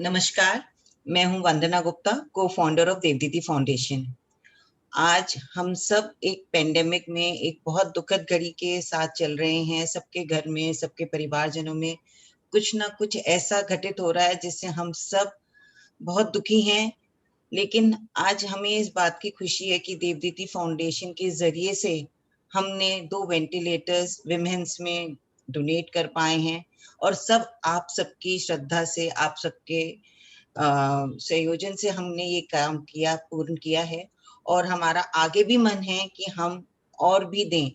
नमस्कार, मैं हूं वंदना गुप्ता, को फाउंडर ऑफ देवदीदी फाउंडेशन। आज हम सब एक पेंडेमिक में एक बहुत दुखद घड़ी के साथ चल रहे हैं। सबके घर में, सबके परिवारजनों में कुछ ना कुछ ऐसा घटित हो रहा है जिससे हम सब बहुत दुखी हैं। लेकिन आज हमें इस बात की खुशी है कि देवदीदी फाउंडेशन के जरिए से हमने 2 वेंटिलेटर्स विमेंस में डोनेट कर पाए हैं और सब आप सबकी श्रद्धा से, आप सबके संयोजन से हमने ये काम किया, पूर्ण किया है और हमारा आगे भी मन है कि हम और भी दें।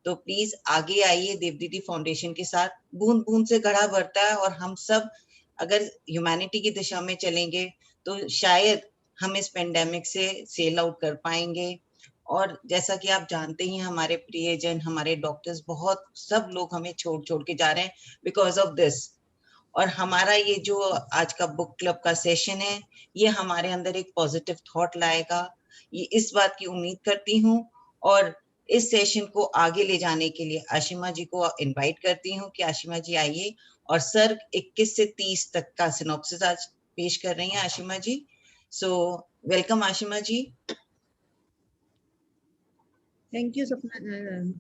तो प्लीज आगे आइए देवदीदी फाउंडेशन के साथ। बूंद बूंद से घड़ा भरता है और हम सब अगर ह्यूमैनिटी की दिशा में चलेंगे तो शायद हम इस पेंडेमिक से सेल आउट कर पाएंगे। और जैसा कि आप जानते ही हमारे प्रियजन, हमारे डॉक्टर्स, बहुत सब लोग हमें छोड़ छोड़ के जा रहे हैं बिकॉज ऑफ दिस। और हमारा ये जो आज का बुक क्लब का सेशन है, ये हमारे अंदर एक पॉजिटिव थॉट लाएगा, ये इस बात की उम्मीद करती हूँ। और इस सेशन को आगे ले जाने के लिए आशिमा जी को इनवाइट करती हूँ कि आशिमा जी आइए और सर 21 से 30 तक का सिनॉप्सिस आज पेश कर रही हैं Ashima ji. So welcome Ashima ji. Thank you Sapna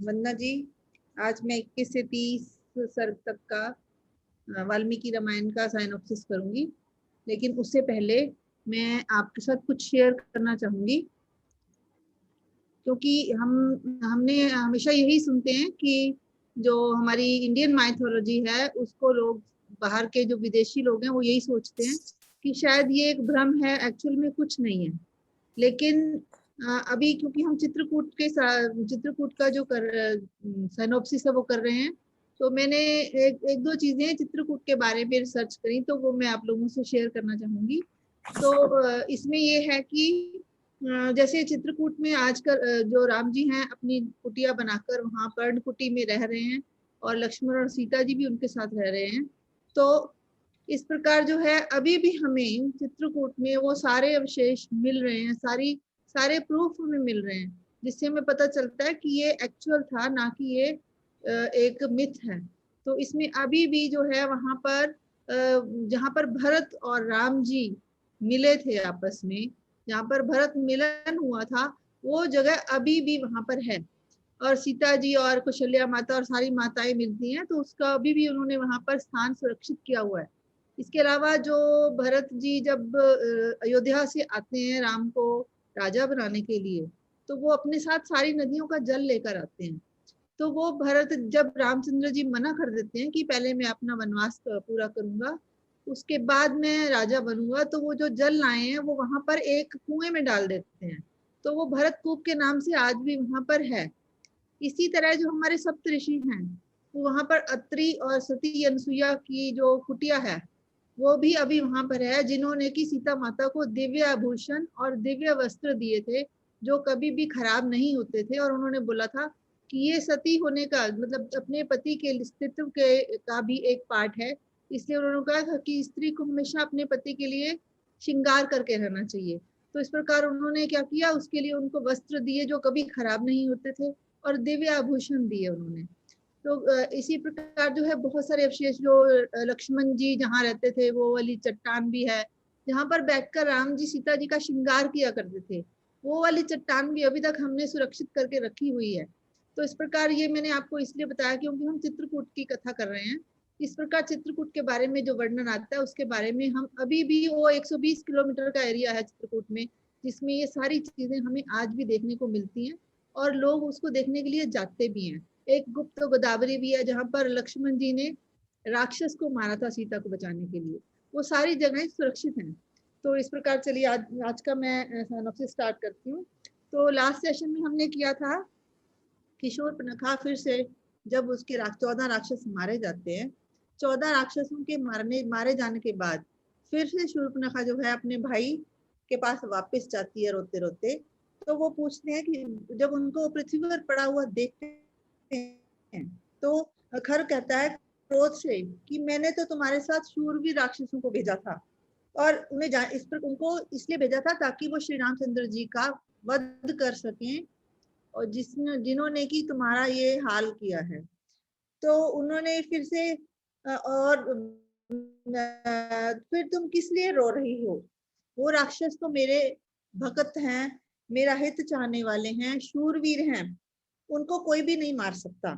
Vandana जी। आज मैं 21 से 30 सर्ग तक का वाल्मीकि रामायण का साइनॉप्सिस करूंगी, लेकिन उससे पहले मैं आपके साथ कुछ शेयर करना चाहूंगी, क्योंकि हमने हमेशा यही सुनते हैं कि जो हमारी इंडियन माइथोलॉजी है उसको लोग, बाहर के जो विदेशी लोग हैं वो यही सोचते हैं कि शायद ये एक भ्रम है, एक्चुअल में कुछ नहीं है। लेकिन अभी क्योंकि हम चित्रकूट का जो साइनोप्सिस है वो कर रहे हैं, तो मैंने एक दो चीजें चित्रकूट के बारे में रिसर्च करी, तो वो मैं आप लोगों से शेयर करना चाहूंगी। तो इसमें ये है कि जैसे चित्रकूट में आजकल जो राम जी हैं अपनी कुटिया बनाकर वहां पर्णकुटी में रह रहे हैं और लक्ष्मण और सीता जी भी उनके साथ रह रहे हैं। तो इस प्रकार जो है अभी भी हमें चित्रकूट में वो सारे अवशेष मिल रहे हैं, सारे प्रूफ हमें मिल रहे हैं, जिससे हमें पता चलता है कि ये एक्चुअल था, ना कि ये एक मिथ है। तो इसमें अभी भी जो है वहां पर जहां पर भरत और राम जी मिले थे आपस में, जहाँ पर भरत मिलन हुआ था, वो जगह अभी भी वहां पर है। और सीता जी और कौशल्या माता और सारी माताएं मिलती हैं, तो उसका अभी भी उन्होंने वहां पर स्थान सुरक्षित किया हुआ है। इसके अलावा जो भरत जी जब अयोध्या से आते हैं राम को राजा बनाने के लिए, तो वो अपने साथ सारी नदियों का जल लेकर आते हैं। तो वो भरत, जब रामचंद्र जी मना कर देते हैं कि पहले मैं अपना वनवास पूरा करूंगा, उसके बाद मैं राजा बनूंगा, तो वो जो जल लाए हैं वो वहां पर एक कुएं में डाल देते हैं। तो वो भरत कूप के नाम से आज भी वहां पर है। इसी तरह जो हमारे सप्त ऋषि हैं, वो वहां पर अत्रि और सती अनसुईया की जो कुटिया है वो भी अभी वहां पर है, जिन्होंने की सीता माता को दिव्य आभूषण और दिव्य वस्त्र दिए थे, जो कभी भी खराब नहीं होते थे। और उन्होंने बोला था कि ये सती होने का मतलब अपने पति के अस्तित्व के का भी एक पार्ट है। इसलिए उन्होंने कहा था कि स्त्री को हमेशा अपने पति के लिए श्रृंगार करके रहना चाहिए। तो इस प्रकार उन्होंने क्या किया, उसके लिए उनको वस्त्र दिए जो कभी खराब नहीं होते थे और दिव्य आभूषण दिए उन्होंने। तो इसी प्रकार जो है बहुत सारे अवशेष, जो लक्ष्मण जी जहाँ रहते थे वो वाली चट्टान भी है, जहाँ पर बैठकर राम जी सीता जी का श्रृंगार किया करते थे, वो वाली चट्टान भी अभी तक हमने सुरक्षित करके रखी हुई है। तो इस प्रकार ये मैंने आपको इसलिए बताया क्योंकि हम चित्रकूट की कथा कर रहे हैं। इस प्रकार चित्रकूट के बारे में जो वर्णन आता है उसके बारे में हम अभी भी, वो 120 किलोमीटर का एरिया है चित्रकूट में, जिसमें ये सारी चीजें हमें आज भी देखने को मिलती हैं और लोग उसको देखने के लिए जाते भी हैं। एक गुप्त गोदावरी भी है जहाँ पर लक्ष्मण जी ने राक्षस को मारा था सीता को बचाने के लिए। वो सारी जगहें सुरक्षित हैं। तो इस प्रकार चलिए आज का मैं सिनॉप्सिस स्टार्ट करती हूँ। तो लास्ट सेशन में हमने किया था कि शूर्पणखा फिर से, जब उसके 14 राक्षस मारे जाते हैं, 14 राक्षसों के मारे जाने के बाद फिर से शूर्पणखा जो है अपने भाई के पास वापस जाती है रोते रोते। तो वो पूछते हैं कि जब उनको पृथ्वी पर पड़ा हुआ देखते हैं, तो खर कहता है क्रोध से कि मैंने तो तुम्हारे साथ शूरवीर राक्षसों को भेजा था और उन्हें इस पर उनको इसलिए भेजा था ताकि वो श्री रामचंद्र जी का वध कर सकें, और जिन्होंने की तुम्हारा ये हाल किया है। तो उन्होंने फिर से और फिर तुम किस लिए रो रही हो? वो राक्षस तो मेरे भक्त हैं, मेरा हित चाहने वाले हैं, शूरवीर हैं, उनको कोई भी नहीं मार सकता।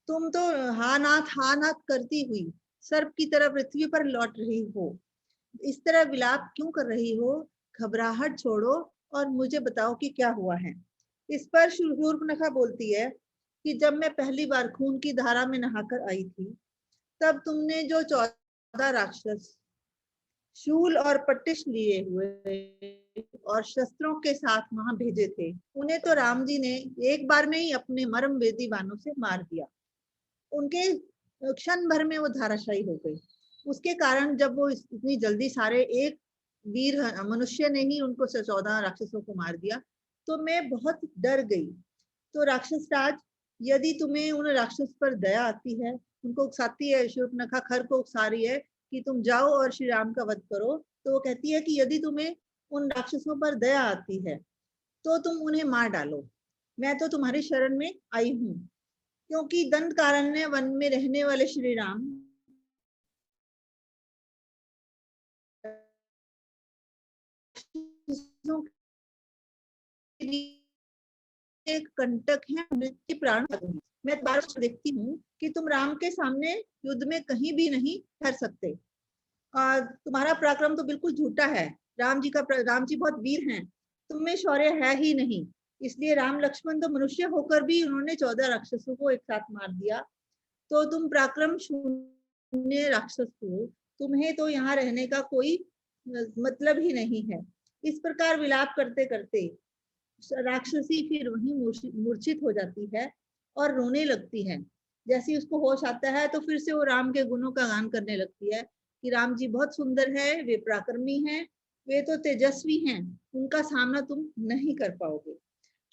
तुम तो हा नाथ करती हुई सर्प की तरह पृथ्वी पर लौट रही हो। इस तरह विलाप क्यों कर रही हो? घबराहट छोड़ो और मुझे बताओ कि क्या हुआ है। इस पर शूर्पणखा बोलती है कि जब मैं पहली बार खून की धारा में नहाकर आई थी, तब तुमने जो 14 राक्षस शूल और पट्टिश लिए हुए और शस्त्रों के साथ वहां भेजे थे, उन्हें तो राम जी ने एक बार में ही अपने मर्म वेदी बाणों से मार दिया। उनके क्षण भर में वो धाराशायी हो गई। उसके कारण जब वो इतनी जल्दी सारे एक वीर मनुष्य ने ही उनको 14 राक्षसों को मार दिया, तो मैं बहुत डर गई। तो राक्षस राज, यदि तुम्हें उन राक्षस पर दया आती है, उनको उकसाती है, शूर्पणखा खर को उकसा रही है कि तुम जाओ और श्री राम का वध करो, तो वो कहती है कि यदि तुम्हें उन राक्षसों पर दया आती है तो तुम उन्हें मार डालो, मैं तो तुम्हारी शरण में आई हूँ। क्योंकि दंडकारण्य वन में रहने वाले श्री राम एक कंटक है, मृत्यु प्राण। मैं बार देखती हूँ कि तुम राम के सामने युद्ध में कहीं भी नहीं ठहर सकते। तुम्हारा पराक्रम तो बिल्कुल झूठा है। राम जी बहुत वीर हैं, तुम में शौर्य है ही नहीं। इसलिए राम लक्ष्मण तो मनुष्य होकर भी उन्होंने 14 राक्षसों को एक साथ मार दिया। तो तुम पराक्रम शून्य राक्षस हो, तुम्हें तो यहाँ रहने का कोई मतलब ही नहीं है। इस प्रकार विलाप करते करते राक्षसी फिर वहीं मूर्छित हो जाती है और रोने लगती है। जैसे उसको होश आता है तो फिर से वो राम के गुणों का गान करने लगती है कि राम जी बहुत सुंदर है, वे पराक्रमी हैं, वे तो तेजस्वी हैं, उनका सामना तुम नहीं कर पाओगे।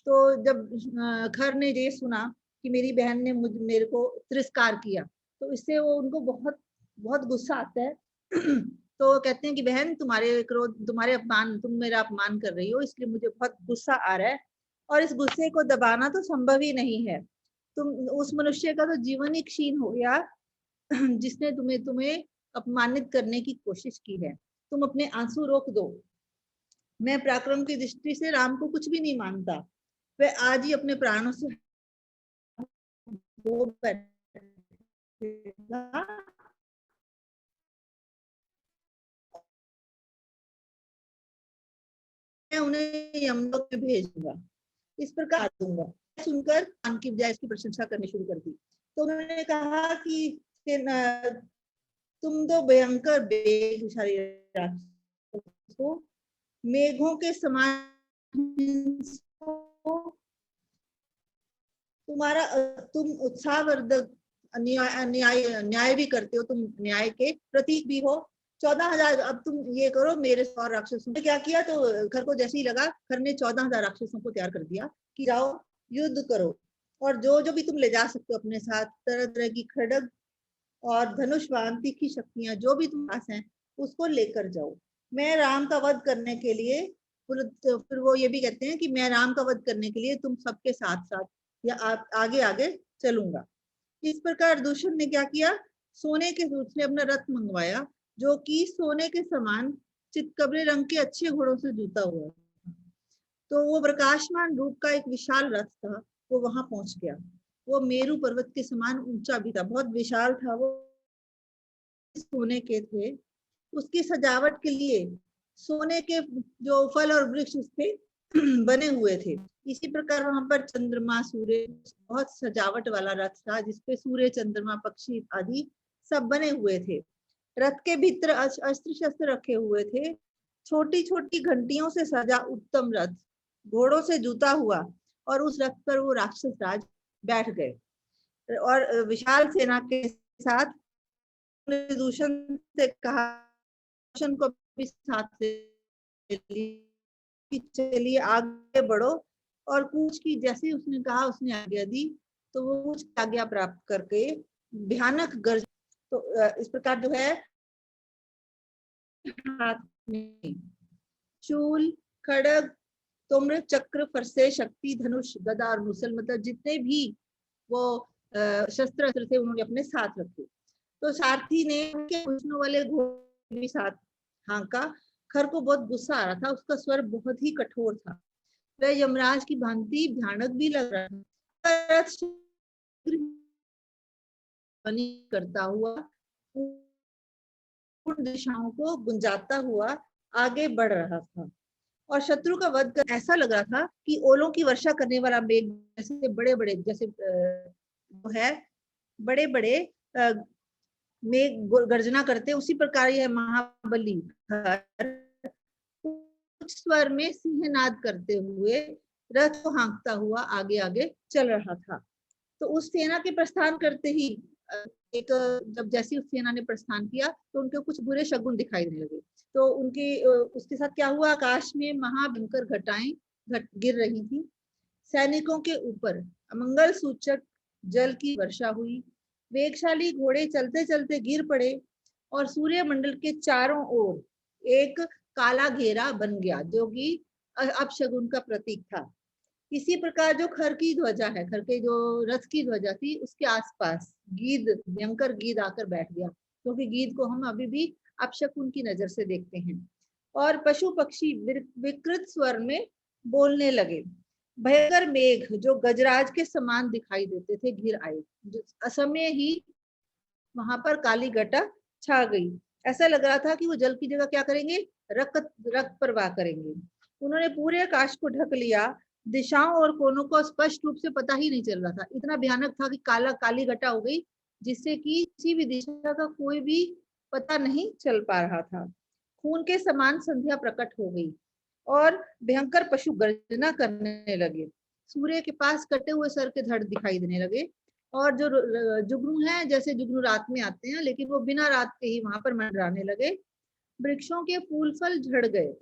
तो जब खर ने ये सुना कि मेरी बहन ने मेरे को तिरस्कार किया, तो इससे वो उनको बहुत बहुत गुस्सा आता है। तो कहते हैं कि बहन, तुम्हारे क्रोध, तुम्हारे अपमान, तुम मेरा अपमान कर रही हो, इसलिए मुझे बहुत गुस्सा आ रहा है और इस गुस्से को दबाना तो संभव ही नहीं है। तुम उस मनुष्य का तो जीवन ही क्षीण हो गया जिसने तुम्हें तुम्हें अपमानित करने की कोशिश की है। तुम अपने आंसू रोक दो। मैं पराक्रम की दृष्टि से राम को कुछ भी नहीं मानता। वह आज ही अपने प्राणों से वो बैठेगा मैं उन्हें यमलोक में भेज दूंगा, इस प्रकार दूंगा। सुनकर राम की बजाय इसकी प्रशंसा करनी शुरू कर दी। तो उन्होंने कहा कि तुम तो भयंकर बेगशाली राक्षस हो, मेघों के समान तुम्हारा तुम उत्साहवर्धक न्याय भी करते हो, तुम न्याय के प्रतीक भी हो। 14,000, अब तुम ये करो, मेरे 100 राक्षसों ने क्या किया, तो खर को जैसे ही लगा, खर ने 14,000 राक्षसों को तैयार कर दिया कि जाओ युद्ध करो, और जो जो भी तुम ले जा सकते हो अपने साथ, तरह तरह की खड्ग और धनुष बाण, तीखी शक्तियां जो भी तुम्हारे पास हैं, उसको लेकर जाओ। मैं राम का वध करने के लिए, फिर वो ये भी कहते हैं कि मैं राम का वध करने के लिए तुम सबके साथ साथ या आगे आगे चलूंगा। इस प्रकार दूषण ने क्या किया, सोने के उसने अपना रथ मंगवाया, जो कि सोने के समान चितकबरे रंग के अच्छे घोड़ों से जुता हुआ। तो वो प्रकाशमान रूप का एक विशाल रथ था, वो वहां पहुंच गया। वो मेरू पर्वत के समान ऊंचा भी था, बहुत विशाल था वो, सोने के थे। उसकी सजावट के लिए सोने के जो फल और वृक्ष उसपे बने हुए थे। इसी प्रकार वहां पर चंद्रमा, सूर्य, बहुत सजावट वाला रथ था जिसपे सूर्य, चंद्रमा, पक्षी आदि सब बने हुए थे। रथ के भीतर अस्त्र शस्त्र रखे हुए थे। छोटी छोटी घंटियों से सजा उत्तम रथ घोड़ों से जुता हुआ, और उस रथ पर वो राक्षस राज बैठ गए और विशाल सेना के साथ दूषण से कहा, दूषण को भी साथ ले चलिए आगे बढ़ो, और कूच की, जैसे उसने कहा उसने आज्ञा दी, तो वो कूच की आज्ञा प्राप्त करके भयानक गर्ज, तो इस प्रकार जो है हाथ में शूल, खड़ग, तुम्र, चक्र, फरसे, शक्ति, धनुष, गदा और मुसल, मतलब जितने भी वो शस्त्र थे उन्होंने अपने साथ रखे। तो सारथी ने के पूछने वाले घोड़े भी साथ हाँका। खर को बहुत गुस्सा आ रहा था, उसका स्वर बहुत ही कठोर था। वह यमराज की भांति भयानक भी लग रहा था। रथ करता हुआ पूर्ण दिशाओं को गुंजाता हुआ आगे बढ़ रहा था और शत्रु का वध कर ऐसा लग रहा था कि ओलों की वर्षा करने वाला मेघ जैसे बड़े बड़े जैसे वो है बड़े बड़े मेघ गर्जना करते, उसी प्रकार यह महाबली उच्च स्वर में सिंहनाद करते हुए रथ को हाँकता हुआ आगे आगे चल रहा था। तो उस सेना के प्रस्थान करते ही एक जब जैसी उस सेना ने प्रस्थान किया तो उनके कुछ बुरे शगुन दिखाई देने लगे। तो उनके उसके साथ क्या हुआ, आकाश में महाभयंकर घटाएं गिर रही थी। सैनिकों के ऊपर अमंगल सूचक जल की वर्षा हुई। वेगशाली घोड़े चलते चलते गिर पड़े और सूर्यमंडल के चारों ओर एक काला घेरा बन गया, जो कि अपशगुन का प्रतीक था। इसी प्रकार जो खर की ध्वजा है, खर के जो रथ की ध्वजा थी, उसके आसपास गीद, भयंकर गीद आकर बैठ गया, क्योंकि गीद को हम अभी भी अपशकुन की नजर से देखते हैं। और पशु पक्षी विकृत स्वर में बोलने लगे। भयंकर मेघ जो गजराज के समान दिखाई देते थे घिर आए। असमय ही वहां पर काली घटा छा गई। ऐसा लग रहा था कि वो जल की जगह क्या करेंगे, रक्त प्रवाह करेंगे। उन्होंने पूरे आकाश को ढक लिया। दिशाओं और कोनों को स्पष्ट रूप से पता ही नहीं चल रहा था। इतना भयानक था कि काली घटा हो गई, जिससे कि किसी भी दिशा का कोई भी पता नहीं चल पा रहा था। खून के समान संध्या प्रकट हो गई और भयंकर पशु गर्जना करने लगे। सूर्य के पास कटे हुए सर के धड़ दिखाई देने लगे और जो जुगनू है, जैसे जुगनू रात में आते हैं, लेकिन वो बिना रात के ही वहां पर मंडराने लगे। वृक्षों के फूल फल झड़ गए,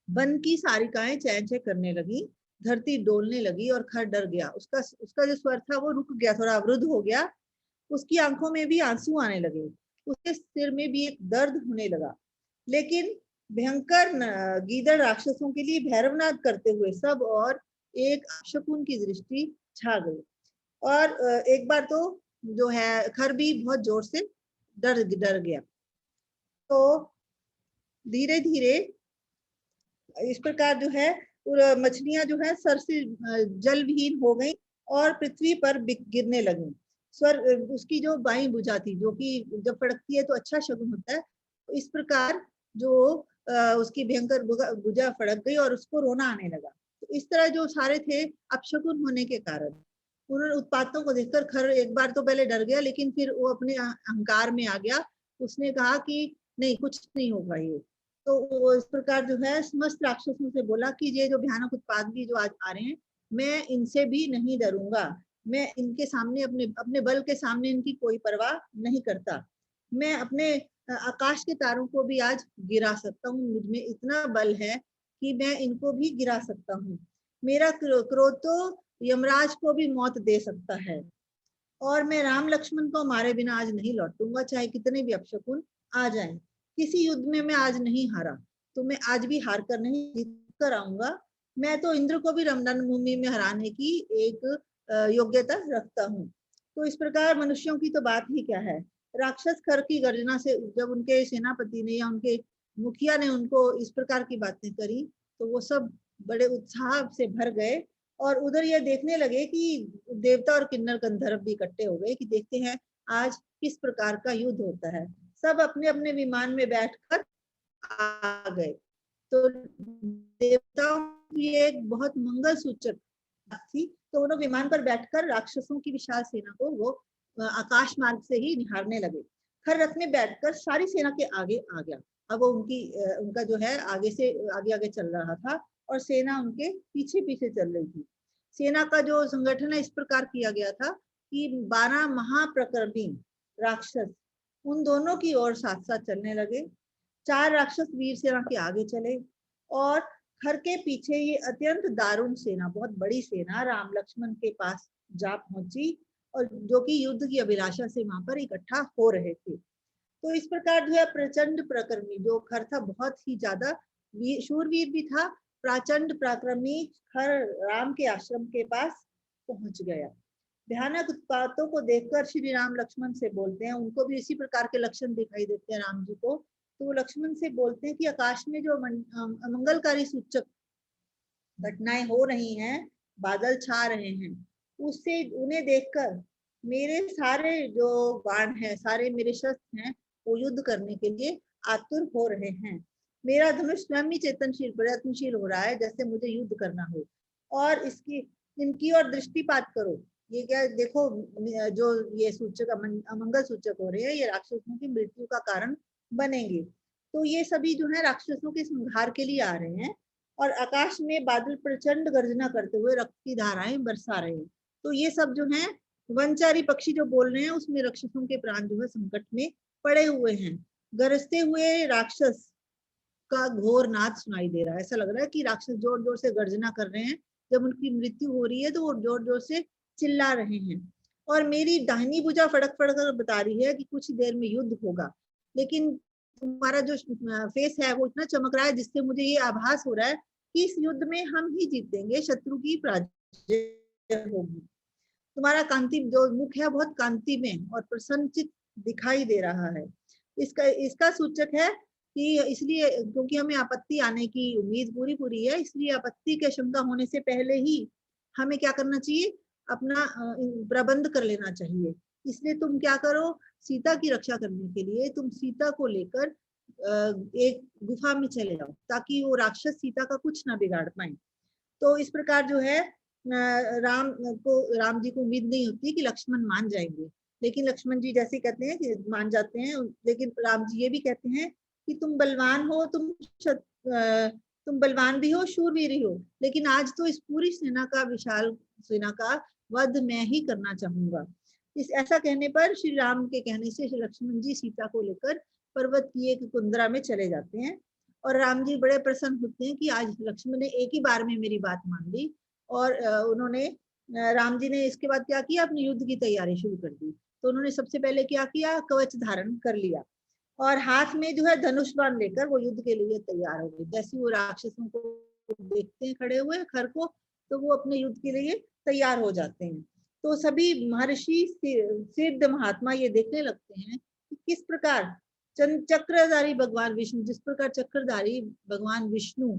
वन की सारिकाएं चैं चैं करने लगी, धरती डोलने लगी और खर डर गया। उसका जो स्वर था वो रुक गया, थोड़ा अवरुद्ध हो गया। उसकी आंखों में भी आंसू आने लगे, उसके सिर में भी एक दर्द होने लगा। लेकिन भयंकर गीदड़ राक्षसों के लिए भैरवनाद करते हुए सब और एक अपशकुन की दृष्टि छा गई। और एक बार तो जो है खर भी बहुत जोर से डर गया। तो धीरे धीरे इस प्रकार जो है मछलियां जो है सर से जल विहीन हो गई और पृथ्वी पर गिरने लगी। स्वर उसकी जो बाई भुजा थी, जो कि जब फड़कती है तो अच्छा शगुन होता है, तो इस प्रकार जो उसकी भयंकर भुजा फड़क गई और उसको रोना आने लगा। तो इस तरह जो सारे थे अपशकुन होने के कारण उन्होंने उत्पातों को देखकर खर एक बार तो पहले डर गया, लेकिन फिर वो अपने अहंकार में आ गया। उसने कहा कि नहीं, कुछ नहीं होगा ये। तो वो इस प्रकार जो है समस्त राक्षसों से बोला कि ये जो भयानक उत्पात भी जो आज आ रहे हैं, मैं इनसे भी नहीं डरूंगा। मैं इनके सामने अपने बल के सामने इनकी कोई परवाह नहीं करता। मैं अपने आकाश के तारों को भी आज गिरा सकता हूँ। मुझ में इतना बल है कि मैं इनको भी गिरा सकता हूँ। मेरा क्रोध तो यमराज को भी मौत दे सकता है और मैं राम लक्ष्मण को मारे बिना आज नहीं लौटूंगा, चाहे कितने भी अपशकुन आ जाएं। किसी युद्ध में मैं आज नहीं हारा, तो मैं आज भी हार कर नहीं, जीत कर आऊंगा। मैं तो इंद्र को भी रणभूमि में हराने की एक योग्यता रखता हूँ। तो इस प्रकार मनुष्यों की तो बात ही क्या है। राक्षस खर की गर्जना से जब उनके सेनापति ने या उनके मुखिया ने उनको इस प्रकार की बातें करी, तो वो सब बड़े उत्साह से भर गए और उधर ये देखने लगे कि देवता और किन्नर गंधर्व भी इकट्ठे हो गए कि देखते हैं आज किस प्रकार का युद्ध होता है। सब अपने अपने विमान में बैठकर आ गए। तो देवताओं की एक बहुत मंगल सूचक थी, तो उन्होंने विमान पर बैठकर राक्षसों की विशाल सेना को वो आकाश मार्ग से ही निहारने लगे। खर रथ में बैठकर सारी सेना के आगे आ गया। अब वो उनका जो है आगे से आगे चल रहा था और सेना उनके पीछे पीछे चल रही थी। सेना का जो संगठन है इस प्रकार किया गया था कि 12 महाप्रक्रमी राक्षस उन दोनों की ओर साथ साथ चलने लगे। 4 राक्षस वीर सेना के आगे चले और खर के पीछे ये अत्यंत दारुण सेना, बहुत बड़ी सेना राम लक्ष्मण के पास जा पहुंची और जो कि युद्ध की अभिलाषा से वहां पर इकट्ठा हो रहे थे। तो इस प्रकार जो है प्रचंड प्रक्रमी जो खर था, बहुत ही ज्यादा शूरवीर भी था। प्रचंड पराक्रमी खर राम के आश्रम के पास पहुंच गया। भयानक उत्पातों को देखकर श्री राम लक्ष्मण से बोलते हैं, उनको भी इसी प्रकार के लक्षण दिखाई देते हैं राम जी को, तो वो लक्ष्मण से बोलते हैं कि आकाश में जो अमंगलकारी सूचक घटनाएं हो रही हैं, बादल छा रहे हैं, उससे उन्हें देखकर मेरे सारे जो बाण हैं, सारे मेरे शस्त्र हैं, वो युद्ध करने के लिए आतुर हो रहे हैं। मेरा धनुष स्वयं ही चेतनशील प्रयत्नशील हो रहा है, जैसे मुझे युद्ध करना हो। और इसकी इनकी ओर दृष्टिपात करो, ये क्या देखो, जो ये सूचक अमंगल सूचक हो रहे हैं, ये राक्षसों की मृत्यु का कारण बनेंगे। तो ये सभी जो है राक्षसों के संहार के लिए आ रहे हैं। और आकाश में बादल प्रचंड गर्जना करते हुए रक्त की धाराएं बरसा रहे हैं। तो ये सब जो है वनचारी पक्षी जो बोल रहे हैं, उसमें राक्षसों के प्राण जो है संकट में पड़े हुए हैं। गरजते हुए राक्षस का घोर नाद सुनाई दे रहा है। ऐसा लग रहा है कि राक्षस जोर जोर से गर्जना कर रहे हैं। जब उनकी मृत्यु हो रही है तो वो जोर जोर से चिल्ला रहे हैं। और मेरी दाहिनी भुजा फड़क फड़क कर बता रही है कि कुछ देर में युद्ध होगा, लेकिन तुम्हारा जो फेस है वो इतना चमक रहा है, जिससे मुझे ये आभास हो रहा है कि इस युद्ध में हम ही जीतेंगे, शत्रु की पराजय होगी। तुम्हारा कांति जो मुख है बहुत कांति में और प्रसन्नचित दिखाई दे रहा है। इसका सूचक है कि इसलिए क्योंकि हमें आपत्ति आने की उम्मीद पूरी पूरी है, इसलिए आपत्ति की आशंका होने से पहले ही हमें क्या करना चाहिए, अपना प्रबंध कर लेना चाहिए। इसलिए तुम क्या करो, सीता की रक्षा करने के लिए तुम सीता को लेकर एक गुफा में चले जाओ, ताकि वो राक्षस सीता का कुछ ना बिगाड़ पाए। तो इस प्रकार जो है राम जी को उम्मीद नहीं होती कि लक्ष्मण मान जाएंगे, लेकिन लक्ष्मण जी जैसे कहते हैं कि मान जाते हैं। लेकिन राम जी ये भी कहते हैं कि तुम बलवान हो, तुम बलवान भी हो, शूरवीर भी हो, लेकिन आज तो इस पूरी सेना का विशाल सेना का वध मैं ही करना चाहूंगा। इस ऐसा कहने पर श्री राम के कहने से श्री लक्ष्मण जी सीता को लेकर पर्वत की एक कुंदरा में चले जाते हैं। और राम जी बड़े प्रसन्न होते हैं कि आज लक्ष्मण ने एक ही बार में मेरी बात मान ली। और उन्होंने राम जी ने इसके बाद क्या किया, अपनी युद्ध की तैयारी शुरू कर दी। तो उन्होंने सबसे पहले क्या किया, कवच धारण कर लिया और हाथ में जो है धनुष बाण लेकर वो युद्ध के लिए तैयार हो गए। जैसे वो राक्षसों को देखते हैं खड़े हुए खर को, तो वो अपने युद्ध के लिए तैयार हो जाते हैं। तो सभी महर्षि सिद्ध महात्मा ये देखने लगते हैं कि किस प्रकार चक्रधारी भगवान विष्णु, जिस प्रकार चक्रधारी भगवान विष्णु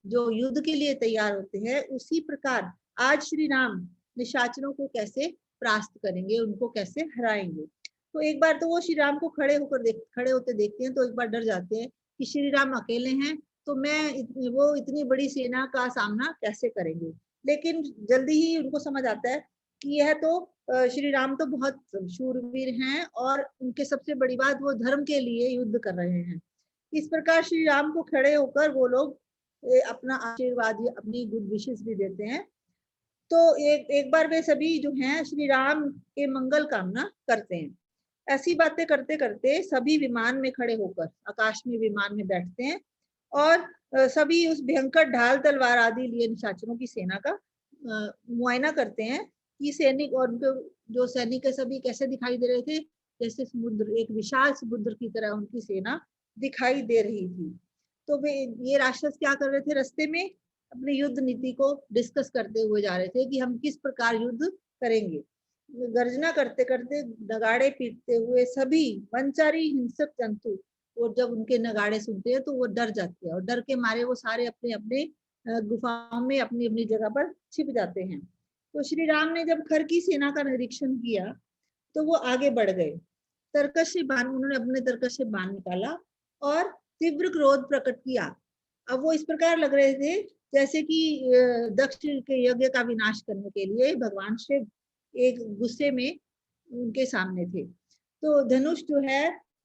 जो युद्ध के लिए तैयार होते हैं, उसी प्रकार आज श्री राम निशाचरों को कैसे परास्त करेंगे, उनको कैसे हराएंगे। तो एक बार तो वो श्री राम को खड़े होते देखते हैं, तो एक बार डर जाते हैं कि श्री राम अकेले हैं, तो वो इतनी बड़ी सेना का सामना कैसे करेंगे। लेकिन जल्दी ही उनको समझ आता है कि यह तो श्री राम तो बहुत शूरवीर हैं और उनके सबसे बड़ी बात वो धर्म के लिए युद्ध कर रहे हैं। इस प्रकार श्री राम को खड़े होकर वो लोग अपना आशीर्वाद या अपनी गुड विशेष भी देते हैं। तो एक बार वे सभी जो हैं श्री राम के मंगल कामना करते हैं। ऐसी बातें करते करते सभी विमान में खड़े होकर आकाश में विमान में बैठते हैं और सभी उस भयंकर ढाल तलवार आदि लिए निशाचरों की सेना का मुआयना करते हैं कि सैनिक और उनके जो सैनिक सभी कैसे दिखाई दे रहे थे, जैसे समुद्र, एक विशाल समुद्र की तरह उनकी सेना दिखाई दे रही थी। तो वे ये राक्षस क्या कर रहे थे, रास्ते में अपनी युद्ध नीति को डिस्कस करते हुए जा रहे थे कि हम किस प्रकार युद्ध करेंगे। गर्जना करते करते नगाड़े पीटते हुए सभी वनचारी हिंसक जंतु और जब उनके नगाड़े सुनते हैं तो वो डर जाते हैं और डर के मारे वो सारे अपने अपने गुफाओं में अपनी अपनी जगह पर छिप जाते हैं। तो श्री राम ने जब खर की सेना का निरीक्षण किया तो वो आगे बढ़ गए। तरकश से बाण, उन्होंने अपने तरकश से बाण निकाला और तीव्र क्रोध प्रकट किया। अब वो इस प्रकार लग रहे थे जैसे कि दक्ष के यज्ञ का विनाश करने के लिए भगवान शिव एक गुस्से में उनके सामने थे। तो धनुष जो है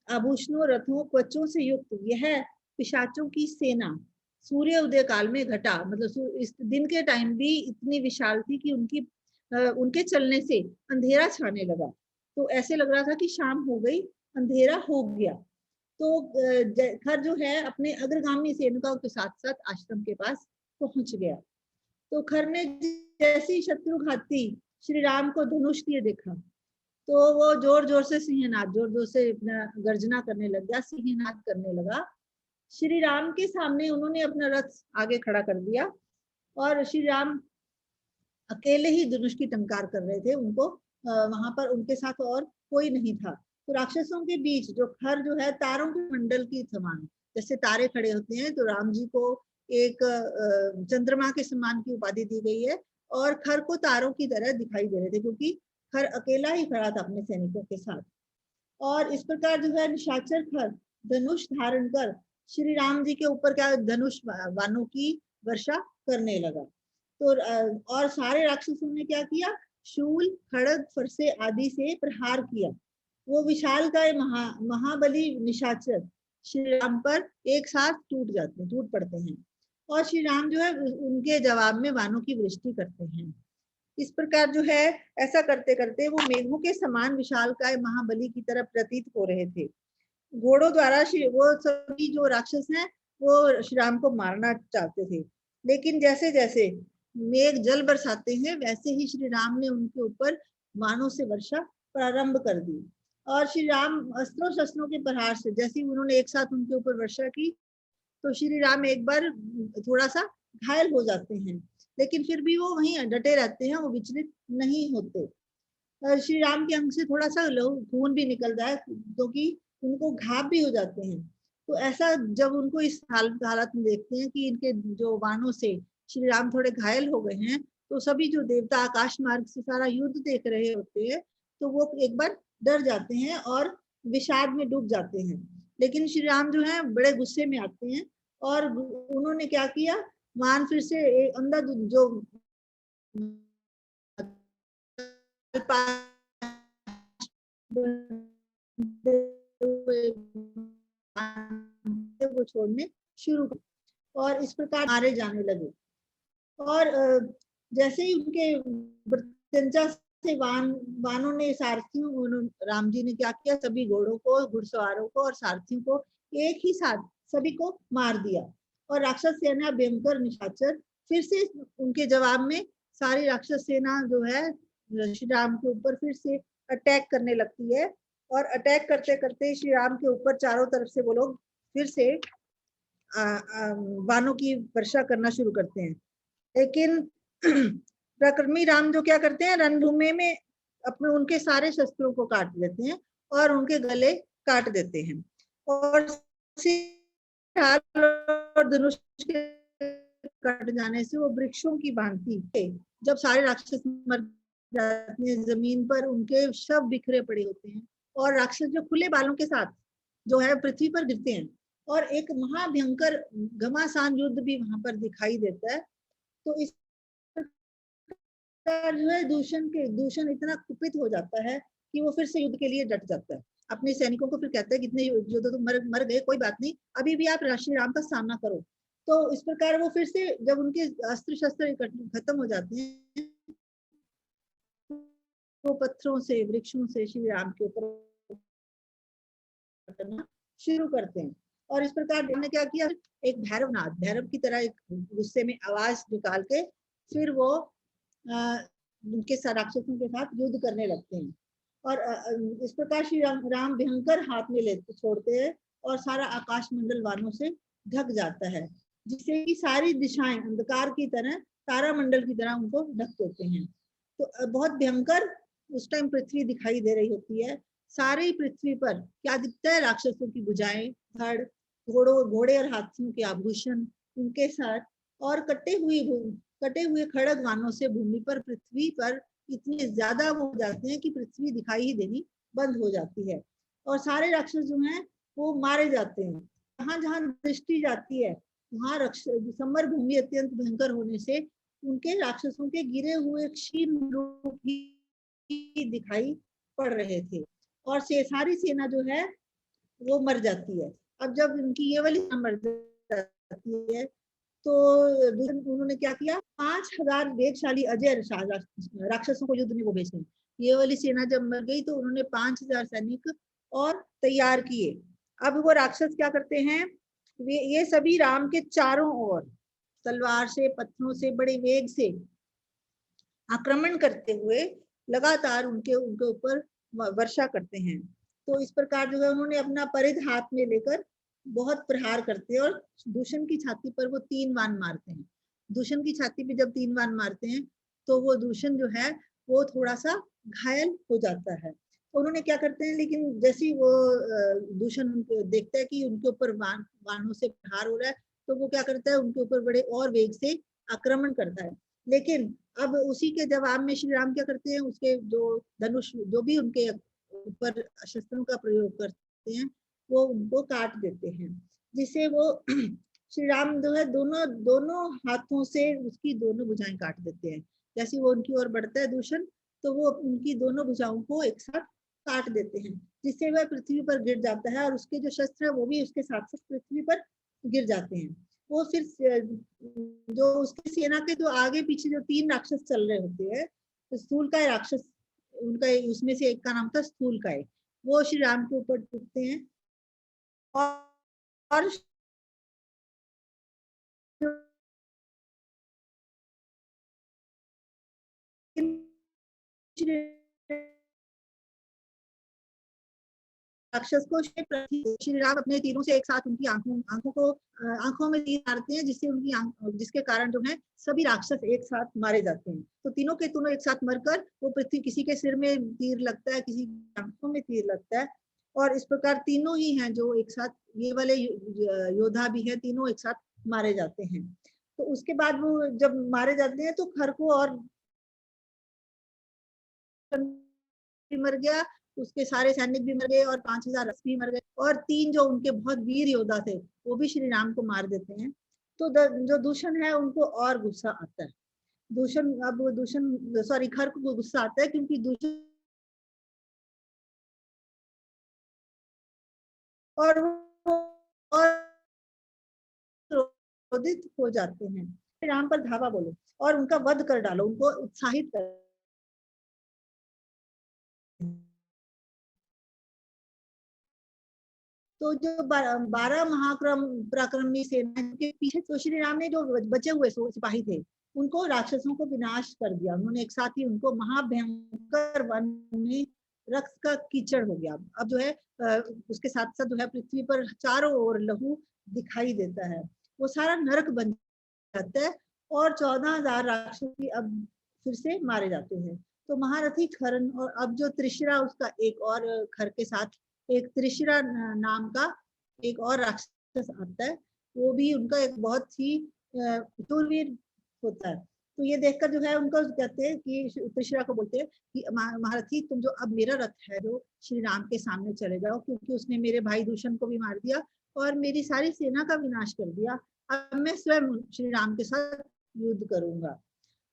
आभूषणों, रथों, कवचों से युक्त यह पिशाचों की सेना सूर्य उदय काल में घटा, मतलब इस दिन के टाइम भी इतनी विशाल थी कि उनके चलने से अंधेरा छाने लगा। तो ऐसे लग रहा था कि शाम हो गई, अंधेरा हो गया। तो खर जो है अपने अग्रगामी सेनिकों के साथ साथ आश्रम के पास पहुंच गया। तो खर ने जैसी शत्रुघाती श्री राम को धनुष लिए देखा तो वो जोर जोर से सिंहनाद, जोर जोर से गर्जना करने लग गया, सिंहनाद करने लगा। श्री राम के सामने उन्होंने अपना रथ आगे खड़ा कर दिया और श्री राम अकेले ही धनुष की टंकार कर रहे थे, उनको वहां पर उनके साथ और कोई नहीं था। तो राक्षसों के बीच जो खर जो है तारों के मंडल की समान, जैसे तारे खड़े होते हैं, तो राम जी को एक चंद्रमा के समान की उपाधि दी गई है, और खर को तारों की तरह दिखाई दे रहे थे, क्योंकि खर अकेला ही खड़ा था अपने सैनिकों के साथ। और इस प्रकार जो है निशाचर खर धनुष धारण कर श्री राम जी के ऊपर क्या धनुष बाणों की वर्षा करने लगा। तो और सारे राक्षसों ने क्या किया, शूल खड़ग फरसे आदि से प्रहार किया। वो विशाल का महाबली निशाचर श्री राम पर एक साथ टूट पड़ते हैं, और श्री राम जो है उनके जवाब में बाणों की वृष्टि करते हैं। इस प्रकार जो है ऐसा करते करते वो मेघों के समान विशालकाय महाबली की तरह प्रतीत हो रहे थे। घोड़ों द्वारा वो सभी जो राक्षस हैं वो श्री राम को मारना चाहते थे, लेकिन जैसे जैसे मेघ जल बरसाते हैं वैसे ही श्री राम ने उनके ऊपर बाणों से वर्षा प्रारंभ कर दी। और श्री राम अस्त्रों शस्त्रों के प्रहार से जैसे ही उन्होंने एक साथ उनके ऊपर वर्षा की, तो श्री राम एक बार थोड़ा सा घायल हो जाते हैं, लेकिन फिर भी वो वहीं डटे रहते हैं, वो विचलित नहीं होते। श्री राम के अंग से थोड़ा सा खून भी निकलता है, क्योंकि उनको घाव भी हो जाते हैं। तो ऐसा जब उनको इस हालत में देखते हैं कि इनके जो बाणों से श्री राम थोड़े घायल हो गए हैं, तो सभी जो देवता आकाश मार्ग से सारा युद्ध देख रहे होते हैं, तो वो एक बार डर जाते हैं और विषाद में डूब जाते हैं। लेकिन श्री राम जो है बड़े गुस्से में आते हैं, और उन्होंने क्या किया, मान फिर से अंदर जो को छोड़ने शुरू कर, और इस प्रकार मारे जाने लगे। और जैसे ही उनके प्रत्यंचा से वानों ने सारथियों, राम जी ने क्या किया, सभी घोड़ों को, घुड़सवारों को और सारथियों को एक ही साथ सभी को मार दिया। और राक्षस सेना भयंकर निशाचर फिर से उनके जवाब में सारी राक्षस सेना जो है श्री राम के ऊपर फिर से अटैक करने लगती है, और अटैक करते करते श्री राम के ऊपर चारों तरफ से वो लोग फिर से बाणों की वर्षा करना शुरू करते हैं। लेकिन प्रक्रमी राम जो क्या करते हैं, रणभूमि में अपने उनके सारे शस्त्रों को काट देते हैं और उनके गले काट देते हैं, और धनुष के कट जाने से वो वृक्षों की भांति जब सारे राक्षस मर जाते हैं, जमीन पर उनके शव बिखरे पड़े होते हैं, और राक्षस जो खुले बालों के साथ जो है पृथ्वी पर गिरते हैं, और एक महाभयंकर घमासान युद्ध भी वहां पर दिखाई देता है। तो इस जो है दूषण इतना कुपित हो जाता है कि वो फिर से युद्ध के लिए डट जाता है। अपने सैनिकों को फिर कहता है कि इतने योद्धा तो मर गए, कोई बात नहीं, अभी भी आप श्री राम का सामना करो। तो इस प्रकार वो फिर से जब उनके अस्त्र शस्त्र खत्म हो जाते हैं, तो पत्थरों से वृक्षों से श्री राम के ऊपर करना शुरू करते हैं। और इस प्रकार ने क्या किया, एक भैरव की तरह एक गुस्से में आवाज निकाल के फिर वो उनके राक्षसों के साथ युद्ध करने लगते हैं। और इस प्रकार श्री राम भयंकर हाथ में लेते छोड़ते हैं, और सारा आकाश मंडल वानों से ढक जाता है, जिससे कि सारी दिशाएं अंधकार की तरह, तारा मंडल की तरह उनको ढक देते हैं। तो बहुत भयंकर उस टाइम पृथ्वी दिखाई दे रही होती है। सारी पृथ्वी पर क्या दिखता है, राक्षसों की भुजाएं, धड़, घोड़े और हाथियों के आभूषण उनके साथ, और कटे हुए खड़ग वानों से भूमि पर, पृथ्वी पर इतने ज्यादा हो जाते हैं कि पृथ्वी दिखाई ही देनी बंद हो जाती है, और सारे राक्षस जो हैं वो मारे जाते हैं। जहां जहां दृष्टि जाती है वहां समर भूमि अत्यंत भयंकर होने से उनके राक्षसों के गिरे हुए क्षीण रूप ही दिखाई पड़ रहे थे, और सारी सेना जो है वो मर जाती है। अब जब इनकी ये वाली मर जाती है, तो उन्होंने क्या किया, 5000 वेगशाली अजय राक्षसों को युद्ध में वो भेजते हैं। ये वाली सेना जब मर गई तो उन्होंने 5000 सैनिक और तैयार किए। अब वो राक्षस क्या करते हैं, ये सभी राम के चारों ओर तलवार से, पत्थरों से, बड़े वेग से आक्रमण करते हुए लगातार उनके ऊपर वर्षा करते हैं। तो इस प्रकार जो है उन्होंने अपना परिध हाथ में लेकर बहुत प्रहार करते हैं, और दूषण की छाती पर वो 3 बाण मारते हैं। दूषण की छाती पे जब 3 बाण मारते हैं तो वो दूषण जो है वो थोड़ा सा घायल हो जाता है। तो उन्होंने क्या करते हैं, लेकिन जैसे ही वो दूषण देखता है कि उनके ऊपर वाहनों से प्रहार हो रहा है, तो वो क्या करता है, उनके ऊपर बड़े और वेग से आक्रमण करता है। लेकिन अब उसी के जवाब में श्री राम क्या करते हैं, उसके जो धनुष जो भी उनके ऊपर शस्त्रों का प्रयोग करते हैं वो उनको काट देते हैं, जिससे वो श्री राम जो है दोनों दोनों हाथों से उसकी दोनों भुजाएं काट देते हैं। जैसे वो उनकी ओर बढ़ता है दूषण, तो वो उनकी दोनों भुजाओं को एक साथ काट देते हैं, जिससे वह पृथ्वी पर गिर जाता है और उसके जो शस्त्र है वो भी उसके साथ साथ पृथ्वी पर गिर जाते हैं। वो फिर जो उसकी सेना के जो आगे पीछे जो 3 राक्षस चल रहे होते हैं, तो स्थूलकाय राक्षस उनका उसमें से एक का नाम था स्थूलकाय, वो श्री राम के ऊपर टूटते हैं और राक्षस को श्री राम अपने तीरों से एक साथ उनकी आंखों में तीर मारते हैं, जिससे उनकी जिसके कारण जो है सभी राक्षस एक साथ मारे जाते हैं। तो तीनों के तीनों एक साथ मरकर वो पृथ्वी, किसी के सिर में तीर लगता है, किसी की आंखों में तीर लगता है, और इस प्रकार तीनों ही हैं जो एक साथ, ये वाले योद्धा भी है, तीनों एक साथ मारे जाते हैं। तो उसके बाद वो जब मारे जाते हैं तो खर को और मर गया, उसके सारे सैनिक भी मर गए और 5000 रथ भी मर गए, और 3 जो उनके बहुत वीर योद्धा थे वो भी श्री राम को मार देते हैं। तो जो दूषण है उनको और गुस्सा आता है, खर को गुस्सा आता है, क्योंकि दूषण और क्रोधित हो जाते हैं, श्री राम पर धावा बोलो और उनका वध कर डालो, उनको उत्साहित कर। तो जो 12 पराक्रमी सेना के पीछे, तो श्री राम ने जो बचे हुए सिपाही थे उनको, राक्षसों को विनाश कर दिया उन्होंने, एक साथ ही उनको महाभयंकर वन में रक्त का कीचड़ हो गया। अब जो है उसके साथ साथ जो है पृथ्वी पर चारों ओर लहू दिखाई देता है, वो सारा नरक बन जाता है, और 14,000 राक्षस भी अब फिर से मारे जाते हैं। तो महारथी खरन, और अब जो त्रिशिरा, उसका एक और खर के साथ एक त्रिशिरा नाम का एक और राक्षस आता है, वो भी उनका एक बहुत ही शूरवीर होता है। तो ये देखकर जो है उनको कहते हैं कि त्रिशिरा को बोलते हैं कि महारथी, तुम जो अब मेरा रथ है जो श्री राम के सामने चले जाओ, क्योंकि उसने मेरे भाई दूषण को भी मार दिया और मेरी सारी सेना का विनाश कर दिया, अब मैं स्वयं श्री राम के साथ युद्ध करूंगा।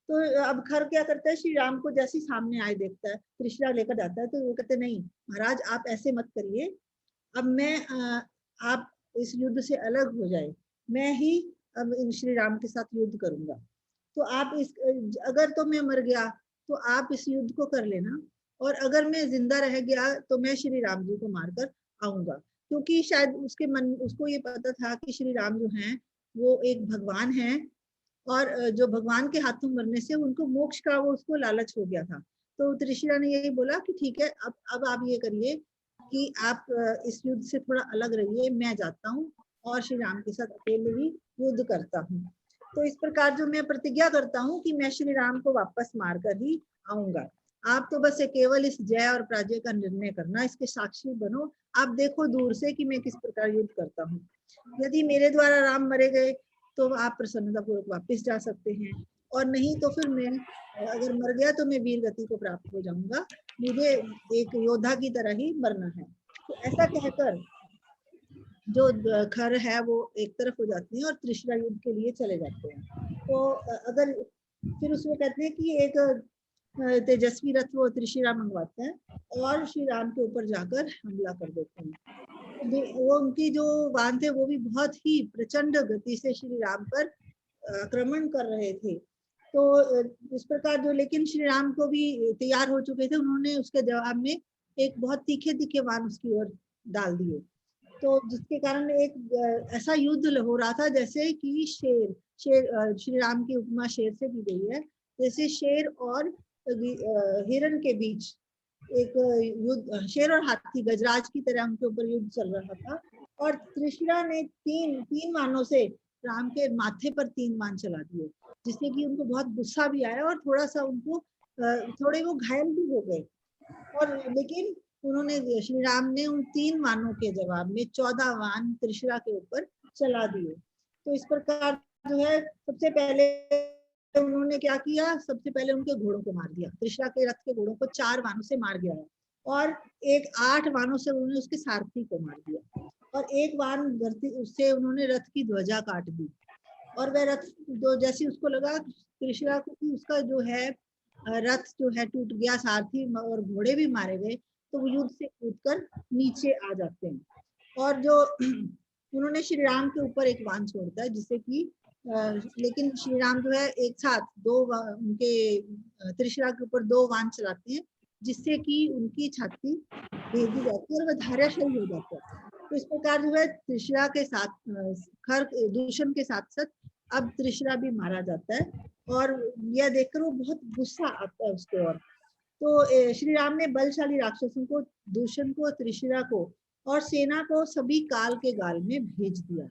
तो अब खर क्या करता है, श्री राम को जैसे सामने आए देखता है, त्रिशिरा लेकर जाता है, तो वो कहते नहीं महाराज आप ऐसे मत करिए, अब मैं आप इस युद्ध से अलग हो जाए, मैं ही अब इन श्री राम के साथ युद्ध करूंगा। तो आप इस, अगर तो मैं मर गया तो आप इस युद्ध को कर लेना, और अगर मैं जिंदा रह गया तो मैं श्री राम जी को मारकर आऊंगा, क्योंकि शायद उसको ये पता था कि श्री राम जो हैं वो एक भगवान हैं, और जो भगवान के हाथों मरने से उनको मोक्ष का वो उसको लालच हो गया था। तो त्रिशिरा ने यही बोला कि ठीक है, अब आप ये करिए कि आप इस युद्ध से थोड़ा अलग रहिए, मैं जाता हूँ और श्री राम के साथ अकेले ही युद्ध करता हूँ। तो इस प्रकार जो मैं प्रतिज्ञा करता हूँ कि मैं श्री राम को वापस मार कर ही आऊंगा, आप तो बस केवल इस जय और पराजय का निर्णय करना, इसके साक्षी बनो, आप देखो दूर से कि मैं किस प्रकार युद्ध करता हूँ। यदि मेरे द्वारा राम मरे गए तो आप प्रसन्नता पूर्वक वापस जा सकते हैं, और नहीं तो फिर मैं अगर मर गया तो मैं वीर गति को प्राप्त हो जाऊंगा, मुझे एक योद्धा की तरह ही मरना है। तो ऐसा कहकर जो खर है वो एक तरफ हो जाते हैं और त्रिशिरा युद्ध के लिए चले जाते हैं। तो अगर फिर उसमें कहते हैं कि एक तेजस्वी रथ वो त्रिशिरा मंगवाते हैं और श्री राम के ऊपर जाकर हमला कर देते हैं। वो उनकी जो वाहन थे वो भी बहुत ही प्रचंड गति से श्री राम पर आक्रमण कर रहे थे। तो इस प्रकार जो, लेकिन श्री राम को भी तैयार हो चुके थे, उन्होंने उसके जवाब में एक बहुत तीखे तीखे बाण उसकी ओर डाल दिए, तो जिसके कारण एक ऐसा युद्ध हो रहा था जैसे कि शेर श्री राम की उपमा शेर से की गई है, जैसे शेर और हिरण के बीच एक युद्ध, शेर और हाथी गजराज की तरह उनके ऊपर युद्ध चल रहा था, और त्रिशिरा ने तीन मानों से राम के माथे पर 3 बाण चला दिए, जिससे कि उनको बहुत गुस्सा भी आया और थोड़ा सा उनको थोड़े वो घायल भी हो गए। और लेकिन उन्होंने, श्री राम ने उन 3 बाणों के जवाब में 14 बाण त्रिशरा के ऊपर चला दिए। तो इस प्रकार जो है सबसे पहले उन्होंने क्या किया, सबसे पहले उनके घोड़ों को मार दिया। त्रिशरा के रथ के घोड़ों को 4 बाणों से मार गया है और 8 बाणों से उन्होंने उसके सारथी को मार दिया और 1 बाण उससे उन्होंने रथ की ध्वजा काट दी। और वह रथ जो जैसे उसको लगा त्रिशरा को कि उसका जो है रथ जो है टूट गया, सारथी और घोड़े भी मारे गए, तो वो युद्ध से कूदकर नीचे आ जाते हैं। और जो उन्होंने श्री राम के ऊपर एक बाण छोड़ता है, जिससे कि लेकिन श्री राम जो है एक साथ उनके त्रिशरा के ऊपर 2 बाण चलाते हैं, जिससे कि उनकी छाती भेदी जाती है और वह धाराशायी हो जाता है। तो इस प्रकार जो है त्रिशरा के साथ खर दूषण के साथ साथ अब त्रिशरा भी मारा जाता है और यह देखकर वो बहुत गुस्सा आता है उसके ओर। तो श्री राम ने बलशाली राक्षसों को, दूषण को, त्रिशरा को और सेना को सभी काल के गाल में भेज दिया।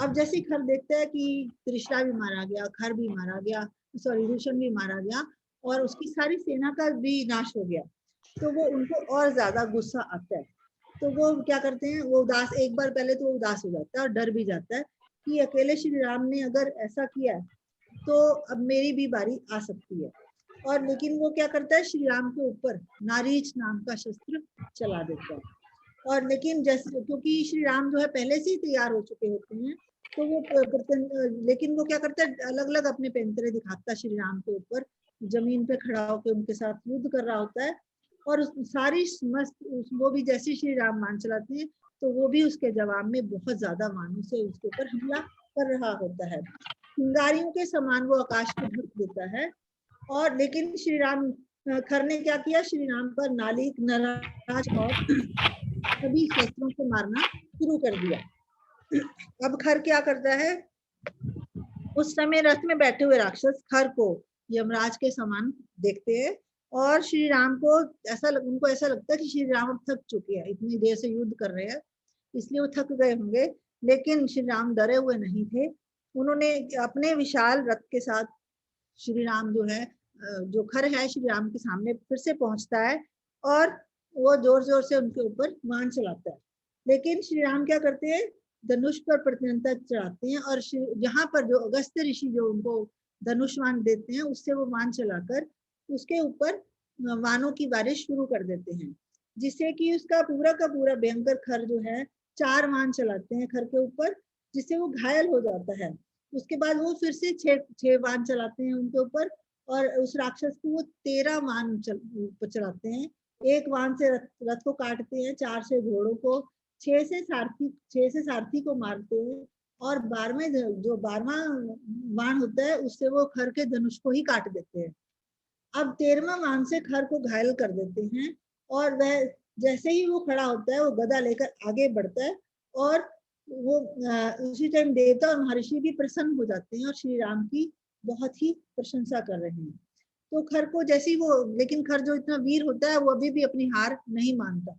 अब जैसे खर देखता है कि त्रिशरा भी मारा गया, खर भी मारा गया, सॉरी दूषण भी मारा गया और उसकी सारी सेना का भी नाश हो गया, तो वो उनको और ज्यादा गुस्सा आता है। तो वो क्या करते हैं, वो उदास, एक बार पहले तो वो उदास हो जाता है और डर भी जाता है कि अकेले श्री राम ने अगर ऐसा किया तो अब मेरी भी बारी आ सकती है। और लेकिन वो क्या करता है, श्री राम के ऊपर नारीच नाम का शस्त्र चला देता है। और लेकिन जैसे क्योंकि श्री राम जो है पहले से ही तैयार हो चुके होते हैं, तो वो लेकिन वो क्या करता है, अलग अलग अपने पैंतरे दिखाता है श्री राम के ऊपर, जमीन पे खड़ा होकर उनके साथ युद्ध कर रहा होता है। और सारी मस्त वो भी जैसे श्री राम बाण चलाते हैं, तो वो भी उसके जवाब में बहुत ज्यादा बाणों से उसके ऊपर हमला कर रहा होता है। चिंगारियों के समान वो आकाश को ढक देता है। और लेकिन श्री राम खर ने क्या किया, श्री राम पर नाली नराज और सभी शस्त्रों से मारना शुरू कर दिया। अब खर क्या करता है, उस समय रथ में बैठे हुए राक्षस खर को यमराज के समान देखते हैं और श्री राम को उनको ऐसा लगता है कि श्री राम अब थक चुके हैं, इतनी देर से युद्ध कर रहे हैं, इसलिए वो थक गए होंगे। लेकिन श्री राम डरे हुए नहीं थे। उन्होंने अपने विशाल रथ के साथ श्री राम जो है, जो खर है श्री राम के सामने फिर से पहुंचता है और वो जोर जोर से उनके ऊपर बाण चलाता है। लेकिन श्री राम क्या करते हैं, धनुष पर प्रत्यंता चढ़ाते हैं और जहां पर जो अगस्त्य ऋषि जो उनको धनुष बाण देते हैं, उससे वो बाण चलाकर उसके ऊपर बाणों की बारिश शुरू कर देते हैं, जिससे कि उसका पूरा का पूरा भयंकर खर जो है 4 बाण चलाते हैं खर के ऊपर, जिससे वो घायल हो जाता है। उसके बाद वो फिर से 6 बाण चलाते हैं उनके ऊपर और उस राक्षस को वो 13 बाण चलाते हैं। 1 बाण से रथ को काटते हैं, 4 से घोड़ों को, 6 से सारथी को मारते हैं और 12वां बाण होता है उससे वो खर के धनुष को ही काट देते हैं। अब 13वां बाण से खर को घायल कर देते हैं और वह जैसे ही वो खड़ा होता है, वो गदा लेकर आगे बढ़ता है और वो उसी टाइम देवता और महर्षि भी प्रसन्न हो जाते हैं और श्री राम की बहुत ही प्रशंसा कर रहे हैं। तो खर को जैसे ही वो, लेकिन खर जो इतना वीर होता है वो अभी भी अपनी हार नहीं मानता।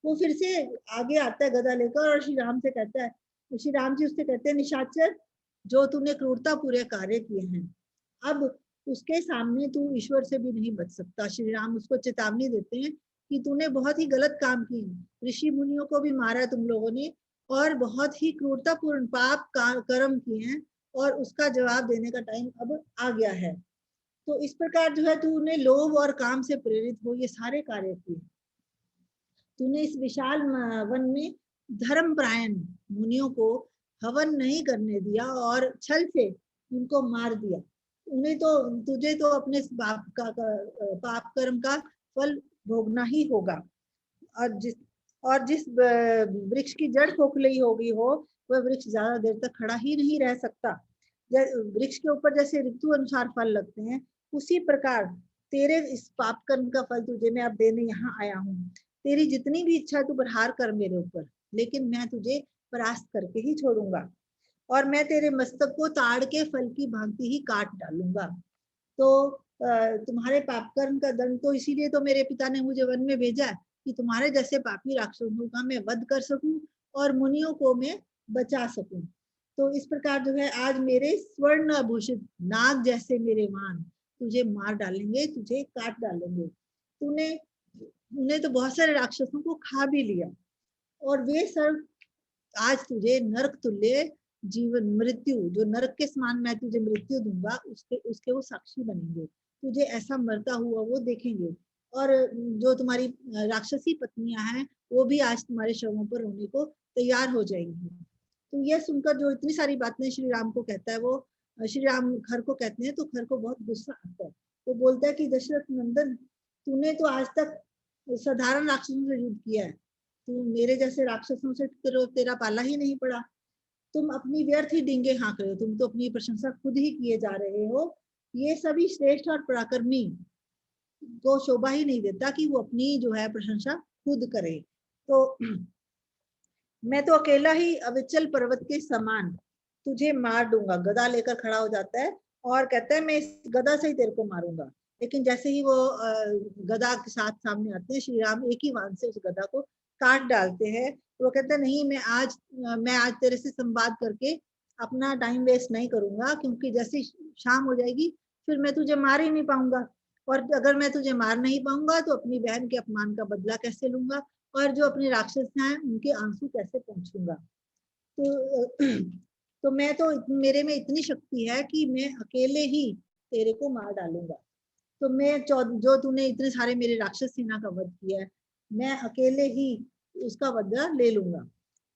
वो फिर से आगे आता है गदा लेकर और श्री राम से कहता है, श्री राम जी उससे कहते हैं, निशाचर, जो तूने क्रूरता पूरे कार्य किए हैं, अब उसके सामने तू ईश्वर से भी नहीं बच सकता। श्री राम उसको चेतावनी देते हैं कि तूने बहुत ही गलत काम किए, ऋषि मुनियों को भी मारा तुम लोगों ने और बहुत ही क्रूरतापूर्ण पाप कर्म किए हैं और उसका जवाब देने का टाइम अब आ गया है। तो इस प्रकार जो है तूने लोभ और काम से प्रेरित हो ये सारे कार्य किए। तूने इस विशाल वन में धर्मपरायण मुनियों को हवन नहीं करने दिया और छल से उनको मार दिया। उन्हें तो, तुझे तो अपने पाप कर्म का फल भोगना ही होगा। और जिस वृक्ष की जड़ खोखली हो गई हो, वह वृक्ष ज्यादा देर तक खड़ा ही नहीं रह सकता। वृक्ष के ऊपर जैसे ऋतु अनुसार फल लगते हैं, उसी प्रकार तेरे इस पाप कर्म का फल तुझे मैं अब देने यहाँ आया हूँ। तेरी जितनी भी इच्छा तू प्रहार कर मेरे ऊपर, लेकिन मैं तुझे परास्त करके ही छोड़ूंगा और मैं तेरे मस्तक को ताड़ के फल की भांति ही काट डालूंगा। तो तुम्हारे पाप कर्म का दंड तो इसीलिए तो मेरे पिता ने मुझे वन में भेजा है कि तुम्हारे जैसे पापी राक्षसों का मैं वध कर सकूं और मुनियों को मैं बचा सकूं। तो इस प्रकार जो है आज मेरे स्वर्ण आभूषित नाग जैसे मेरे मान तुझे मार डालेंगे, तुझे काट डालेंगे। तूने तो बहुत सारे राक्षसों को खा भी लिया और वे सब आज तुझे नरक तुल्य जीवन मृत्यु, जो नरक के समान मैं तुझे मृत्यु दूंगा, उसके उसके वो साक्षी बनेंगे। तुझे ऐसा मरता हुआ वो देखेंगे। और जो तुम्हारी राक्षसी पत्नियां हैं वो भी आज तुम्हारे शवों पर रोने को तैयार हो जाएंगी। तो यह सुनकर जो इतनी सारी बातें श्री राम को कहता है, वो श्री राम खर को कहते हैं, तो खर को बहुत गुस्सा आता है। वो बोलता है कि दशरथ नंदन, तूने तो आज तक साधारण राक्षसों से युद्ध किया है, तू मेरे जैसे राक्षसों से तेरा पाला ही नहीं पड़ा। तुम अपनी व्यर्थ ही डींगे हाँक रहे हो, तुम तो अपनी प्रशंसा खुद ही किए जा रहे हो। ये सभी श्रेष्ठ और पराक्रमी को शोभा ही नहीं देता कि वो अपनी जो है प्रशंसा खुद करे। तो मैं तो अकेला ही अविचल पर्वत के समान तुझे मार दूंगा। गदा लेकर खड़ा हो जाता है और कहता है मैं इस गदा से ही तेरे को मारूंगा। लेकिन जैसे ही वो गदा के साथ सामने आते हैं, श्री राम एक ही वाण से उस गदा को काट डालते हैं। वो कहता है नहीं, मैं आज तेरे से संवाद करके अपना टाइम वेस्ट नहीं करूंगा, क्योंकि जैसे शाम हो जाएगी फिर मैं तुझे मार ही नहीं पाऊंगा, और अगर मैं तुझे मार नहीं पाऊंगा तो अपनी बहन के अपमान का बदला कैसे लूंगा, और जो अपने राक्षस हैं उनके आंसू कैसे पहुंचूंगा। तो तो मैं तो मेरे में इतनी शक्ति है कि मैं अकेले ही तेरे को मार डालूंगा। तो मैं जो तूने इतने सारे मेरे राक्षस सेना का वध किया है, मैं अकेले ही उसका बदला ले लूंगा।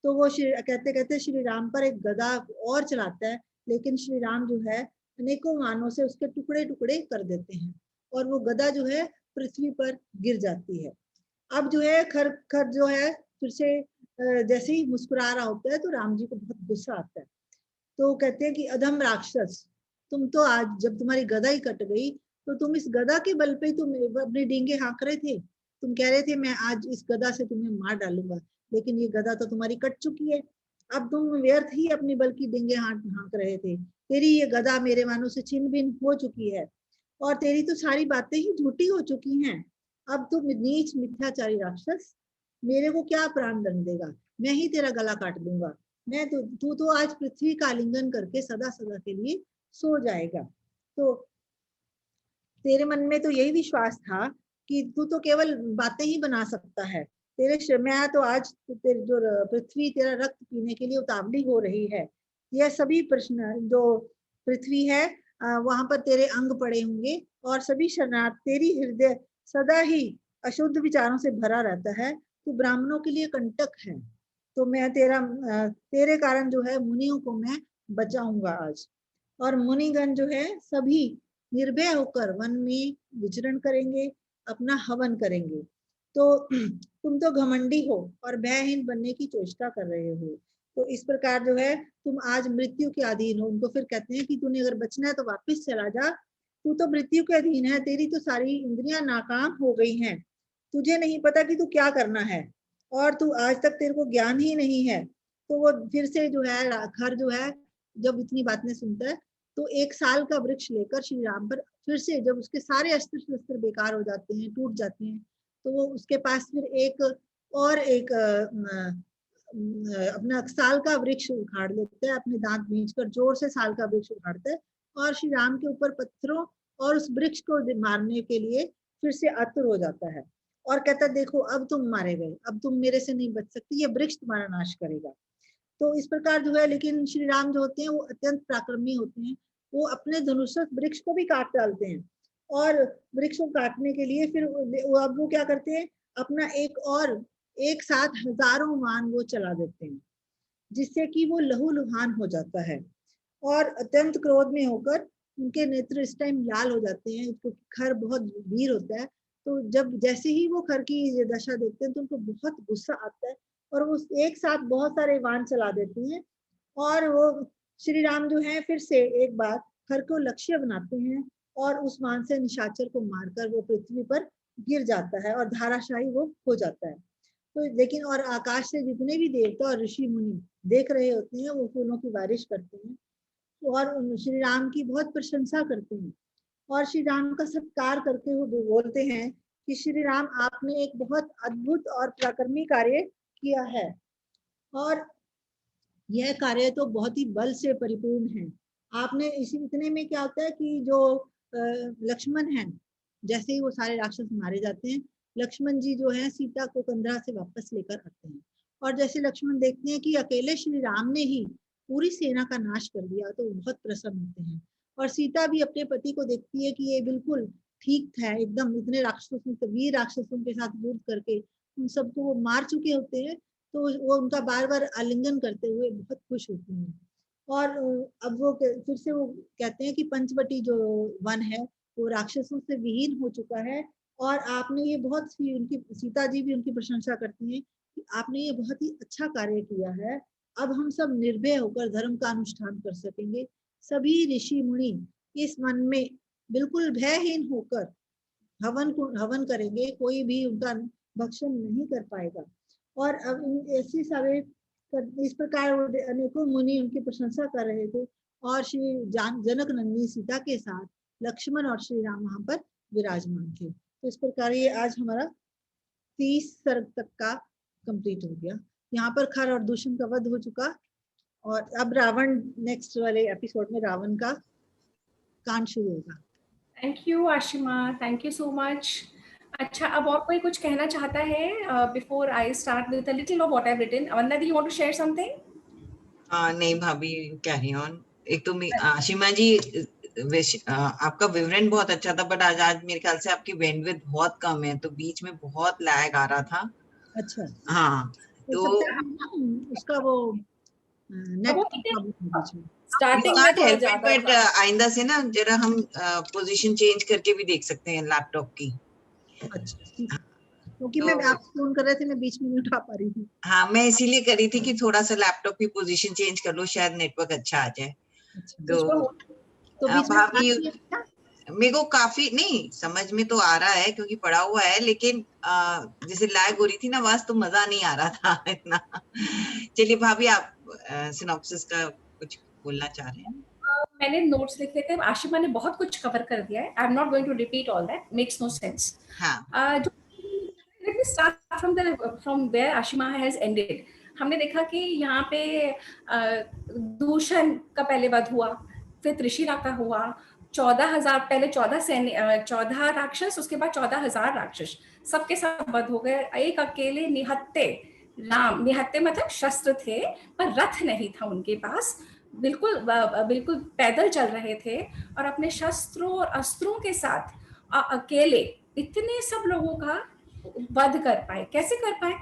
तो वो कहते कहते श्री राम पर एक गदा और चलाता है, लेकिन श्री राम जो है अनेकों बाणों से उसके टुकड़े टुकड़े कर देते हैं और वो गदा जो है पृथ्वी पर गिर जाती है। अब जो है खर खर जो है फिर से जैसे ही मुस्कुरा रहा होता है तो राम जी को बहुत गुस्सा आता है। तो कहते हैं कि अधम राक्षस, तुम तो आज जब तुम्हारी गदा ही कट गई तो तुम इस गदा के बल पे तुम अपने डींगे हाँक रहे थे। तुम कह रहे थे मैं आज इस गदा से तुम्हें मार डालूंगा, लेकिन ये गदा तो तुम्हारी कट चुकी है। अब तुम व्यर्थ ही अपनी बल की डींगे हाँक रहे थे। तेरी ये गदा मेरे मानो से छिन्न भिन्न हो चुकी है और तेरी तो सारी बातें ही झूठी हो चुकी हैं। अब तुम नीच मिथ्याचारी राक्षस, मेरे को क्या प्राण दंड देगा? मैं ही तेरा गला काट दूंगा। मैं तू तो आज पृथ्वी का आलिंगन करके सदा सदा के लिए सो जाएगा। तो तेरे मन में तो यही विश्वास था कि तू तो केवल बातें ही बना सकता है। मैं तो आज तेरे जो पृथ्वी तेरा रक्त पीने के लिए उतावली हो रही है। यह सभी प्रश्न जो पृथ्वी है वहां पर तेरे अंग पड़े होंगे और सभी शरणार्थ तेरी हृदय सदा ही अशुद्ध विचारों से भरा रहता है। तू ब्राह्मणों के लिए कंटक है। तो मैं तेरे कारण जो है मुनियों को मैं बचाऊंगा आज। और मुनिगण जो है सभी निर्भय होकर वन में विचरण करेंगे, अपना हवन करेंगे। तो तुम तो घमंडी हो और भयहीन बनने की चेष्टा कर रहे हो। तो इस प्रकार जो है तुम आज मृत्यु के अधीन हो। उनको फिर कहते हैं कि तूने अगर बचना है तो वापस चला जा, तू तो मृत्यु के अधीन है, तेरी तो सारी इंद्रियां नाकाम हो गई हैं, तुझे नहीं पता कि तू क्या करना है और तू आज तक तेरे को ज्ञान ही नहीं है। तो वो फिर से जो है खर जो है जब इतनी बातें सुनता है तो एक साल का वृक्ष लेकर श्री राम पर फिर से, जब उसके सारे अस्त्र शस्त्र बेकार हो जाते हैं, टूट जाते हैं, तो वो उसके पास फिर एक अपना साल का वृक्ष उखाड़ लेता है, अपने दांत भींचकर जोर से साल का वृक्ष उखाड़ता है और श्री राम के ऊपर पत्थरों और उस वृक्ष को मारने के लिए फिर से आतुर हो जाता है और कहता है देखो अब तुम मारे गए, अब तुम मेरे से नहीं बच सकती, ये वृक्ष तुम्हारा नाश करेगा। तो इस प्रकार जो है, लेकिन श्री राम जो होते हैं वो अत्यंत पराक्रमी होते हैं। वो अपने धनुष से वृक्ष को भी काट डालते हैं और वृक्ष को काटने के लिए फिर अब वो क्या करते हैं, अपना एक साथ हजारों बाण वो चला देते हैं, जिससे कि वो लहूलुहान हो जाता है और अत्यंत क्रोध में होकर उनके नेत्र इस टाइम लाल हो जाते हैं, क्योंकि खर बहुत वीर होता है। तो जब जैसे ही वो खर की दशा देखते हैं तो उनको बहुत गुस्सा आता है और वो एक साथ बहुत सारे बाण चला देते हैं और वो श्री राम जो है फिर से एक बार खर को लक्ष्य बनाते हैं और उस बाण से निशाचर को मारकर वो पृथ्वी पर गिर जाता है और धाराशाही वो हो जाता है। तो लेकिन और आकाश से जितने भी देवता और ऋषि मुनि देख रहे होते हैं वो फूलों की बारिश करते हैं और श्री राम की बहुत प्रशंसा करते हैं और श्री राम का सत्कार करके वो बोलते हैं कि श्री राम आपने एक बहुत अद्भुत और पराक्रमी कार्य किया है और यह कार्य तो बहुत ही बल से परिपूर्ण है। आपने इसी इतने में क्या होता है कि जो लक्ष्मण है, जैसे ही वो सारे राक्षस मारे जाते हैं, लक्ष्मण जी जो है सीता को कंधरा से वापस लेकर आते हैं। और जैसे लक्ष्मण देखते हैं कि अकेले श्री राम ने ही पूरी सेना का नाश कर दिया, तो बहुत प्रसन्न होते हैं। और सीता भी अपने पति को देखती है कि ये बिल्कुल ठीक था, एकदम इतने राक्षसों, वीर राक्षसों के साथ युद्ध करके उन सबको वो मार चुके होते हैं, तो वो उनका बार बार आलिंगन करते हुए बहुत खुश होती हैं। और अब वो फिर से वो कहते हैं कि पंचवटी जो वन है वो राक्षसों से विहीन हो चुका है। और आपने ये बहुत सी, उनकी सीता जी भी उनकी प्रशंसा करती हैं कि आपने ये बहुत ही अच्छा कार्य किया है। अब हम सब निर्भय होकर धर्म का अनुष्ठान कर सकेंगे। सभी ऋषि मुनि इस वन में बिल्कुल भयहीन होकर हवन करेंगे, कोई भी उनका भक्षण नहीं कर पाएगा। और अब ऐसी सारे इस प्रकार अनेकों मुनि उनकी प्रशंसा कर रहे थे। और श्री जनक नंदिनी सीता के साथ लक्ष्मण और श्री राम वहां पर विराजमान थे। तो इस प्रकार ये आज हमारा 30 सर्ग तक का कंप्लीट हो गया। यहाँ पर खर और दूषण का वध हो चुका, और अब रावण, नेक्स्ट वाले एपिसोड में रावण का कांड शुरू होगा। Thank you Ashima, thank you so much. अच्छा, अब और कोई कुछ कहना चाहता है before I start with a little of what I have written? Vandana दी, you want to share something? नहीं भाभी, कैरी ऑन। एक तो आशिमा जी, आपका विवरण बहुत अच्छा था, बट आज मेरे ख्याल से आपकी बैंडविड्थ बहुत कम है, तो बीच में बहुत लैग आ रहा था। अच्छा, हाँ, तो उसका वो नेट स्टार्टिंग में थोड़ा ज्यादा बट आइंदा से ना जरा हम पोजीशन चेंज करके भी देख सकते हैं लैपटॉप की। अच्छा, क्योंकि मैं आप फोन कर रहे थे, मैं बीच में नहीं उठा पा रही थी। हाँ, मैं इसीलिए करी थी कि थोड़ा सा लैपटॉप की पोजीशन चेंज कर लो, शायद नेटवर्क अच्छा आ जाए। तो बीच में भाभी, मेरे को काफी नहीं समझ में तो आ रहा है क्योंकि पढ़ा हुआ है, लेकिन जैसे लैग हो रही थी ना आवाज, तो मजा नहीं आ रहा था इतना। चलिए भाभी, आप सिनॉप्सिस का कुछ बोलना चाह रहे हैं? मैंने नोट्स लिखे थे, आशिमा ने बहुत कुछ कवर कर दिया है। I am not going to repeat all that, makes no sense. Let me start from where Ashima has ended. हमने देखा कि यहाँ पे दूषण का पहले वध हुआ, फिर त्रिशिरा का हुआ, 14,000 पहले 14 राक्षस, उसके बाद 14,000 राक्षस, सबके साथ वध हो गए। एक अकेले निहत्ते राम, निहत्ते मतलब शस्त्र थे पर रथ नहीं था उनके पास, बिल्कुल बिल्कुल पैदल चल रहे थे और अपने शस्त्रों और अस्त्रों के साथ अकेले इतने सब लोगों का वध कर पाए। कैसे कर पाए?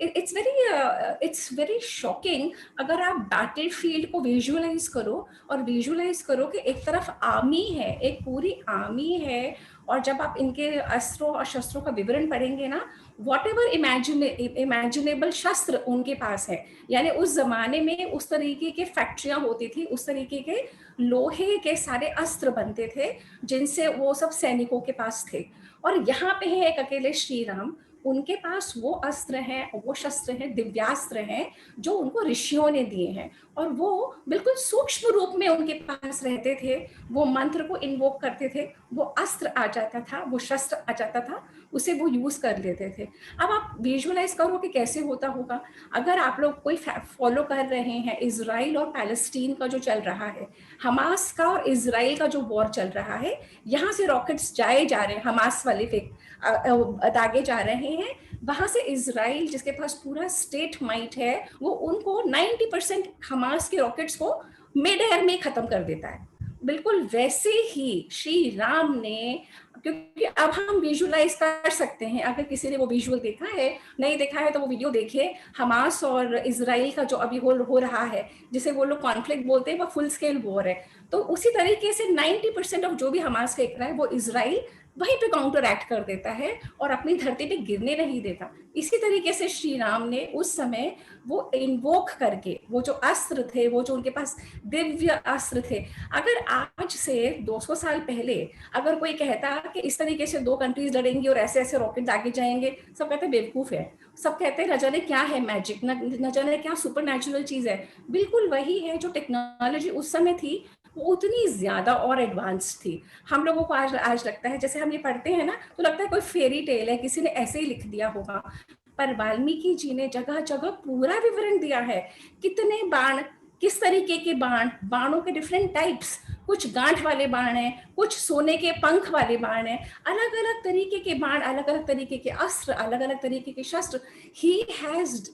It's very shocking. अगर आप बैटल फील्ड को विजुअलाइज करो और विजुअलाइज करो कि एक तरफ आर्मी है, एक पूरी आर्मी है, और जब आप इनके अस्त्रों और शस्त्रों का विवरण पढ़ेंगे ना, वॉट एवर इमेजिनेबल शस्त्र उनके पास है, यानी उस जमाने में उस तरीके के फैक्ट्रियां होती थी, उस तरीके के लोहे के सारे अस्त्र बनते थे जिनसे वो सब सैनिकों के पास थे। और यहाँ पे है एक अकेले श्री राम, उनके पास वो अस्त्र हैं, वो शस्त्र हैं, दिव्यास्त्र हैं जो उनको ऋषियों ने दिए हैं, और वो बिल्कुल सूक्ष्म रूप में उनके पास रहते थे। वो मंत्र को इन्वोक करते थे, वो अस्त्र आ जाता था, वो शस्त्र आ जाता था, उसे वो यूज कर लेते थे। अब आप विजुअलाइज करो कि कैसे होता होगा। अगर आप लोग कोई फॉलो कर रहे हैं इजराइल और पैलेस्टीन का जो चल रहा है, हमास का और इजराइल का जो वॉर चल रहा है, यहाँ से रॉकेट्स जाए जा रहे हैं, हमास वाले दागे जा रहे हैं, वहां से इजराइल जिसके पास पूरा स्टेट माइट है, वो उनको 90% हमास के रॉकेट्स को मिड एयर में खत्म कर देता है। बिल्कुल वैसे ही श्री राम ने, क्योंकि अब हम विजुअलाइज कर सकते हैं, अगर किसी ने वो विजुअल देखा है, नहीं देखा है तो वो वीडियो देखिए, हमास और इजराइल का जो अभी हो रहा है, जिसे वो लोग कॉन्फ्लिक्ट बोलते हैं, वो फुल स्केल वॉर है। तो उसी तरीके से 90% ऑफ जो भी हमास का है वो इजराइल वहीं पे काउंटर एक्ट कर देता है और अपनी धरती पे गिरने नहीं देता। इसी तरीके से श्री राम ने उस समय वो इन्वोक करके, वो जो अस्त्र थे, वो जो उनके पास दिव्य अस्त्र थे, अगर आज से 200 साल पहले अगर कोई कहता कि इस तरीके से दो कंट्रीज लड़ेंगी और ऐसे ऐसे रॉकेट आगे जाएंगे, सब कहते बेवकूफ है, सब कहते हैं न जाने क्या है मैजिक, न जाने क्या सुपर नेचुरल चीज है। बिल्कुल वही है, जो टेक्नोलॉजी उस समय थी वो उतनी ज्यादा और एडवांस थी। हम लोगों को आज लगता है, जैसे हम ये पढ़ते हैं ना, तो लगता है कोई फेरी टेल है, किसी ने ऐसे ही लिख दिया होगा, पर वाल्मीकि जी ने जगह जगह पूरा विवरण दिया है, कितने बाण, किस तरीके के बाण, बाणों के डिफरेंट टाइप्स, कुछ गांठ वाले बाण हैं, कुछ सोने के पंख वाले बाण हैं, अलग अलग तरीके के बाण, अलग अलग तरीके के अस्त्र, अलग अलग तरीके के शस्त्र. He has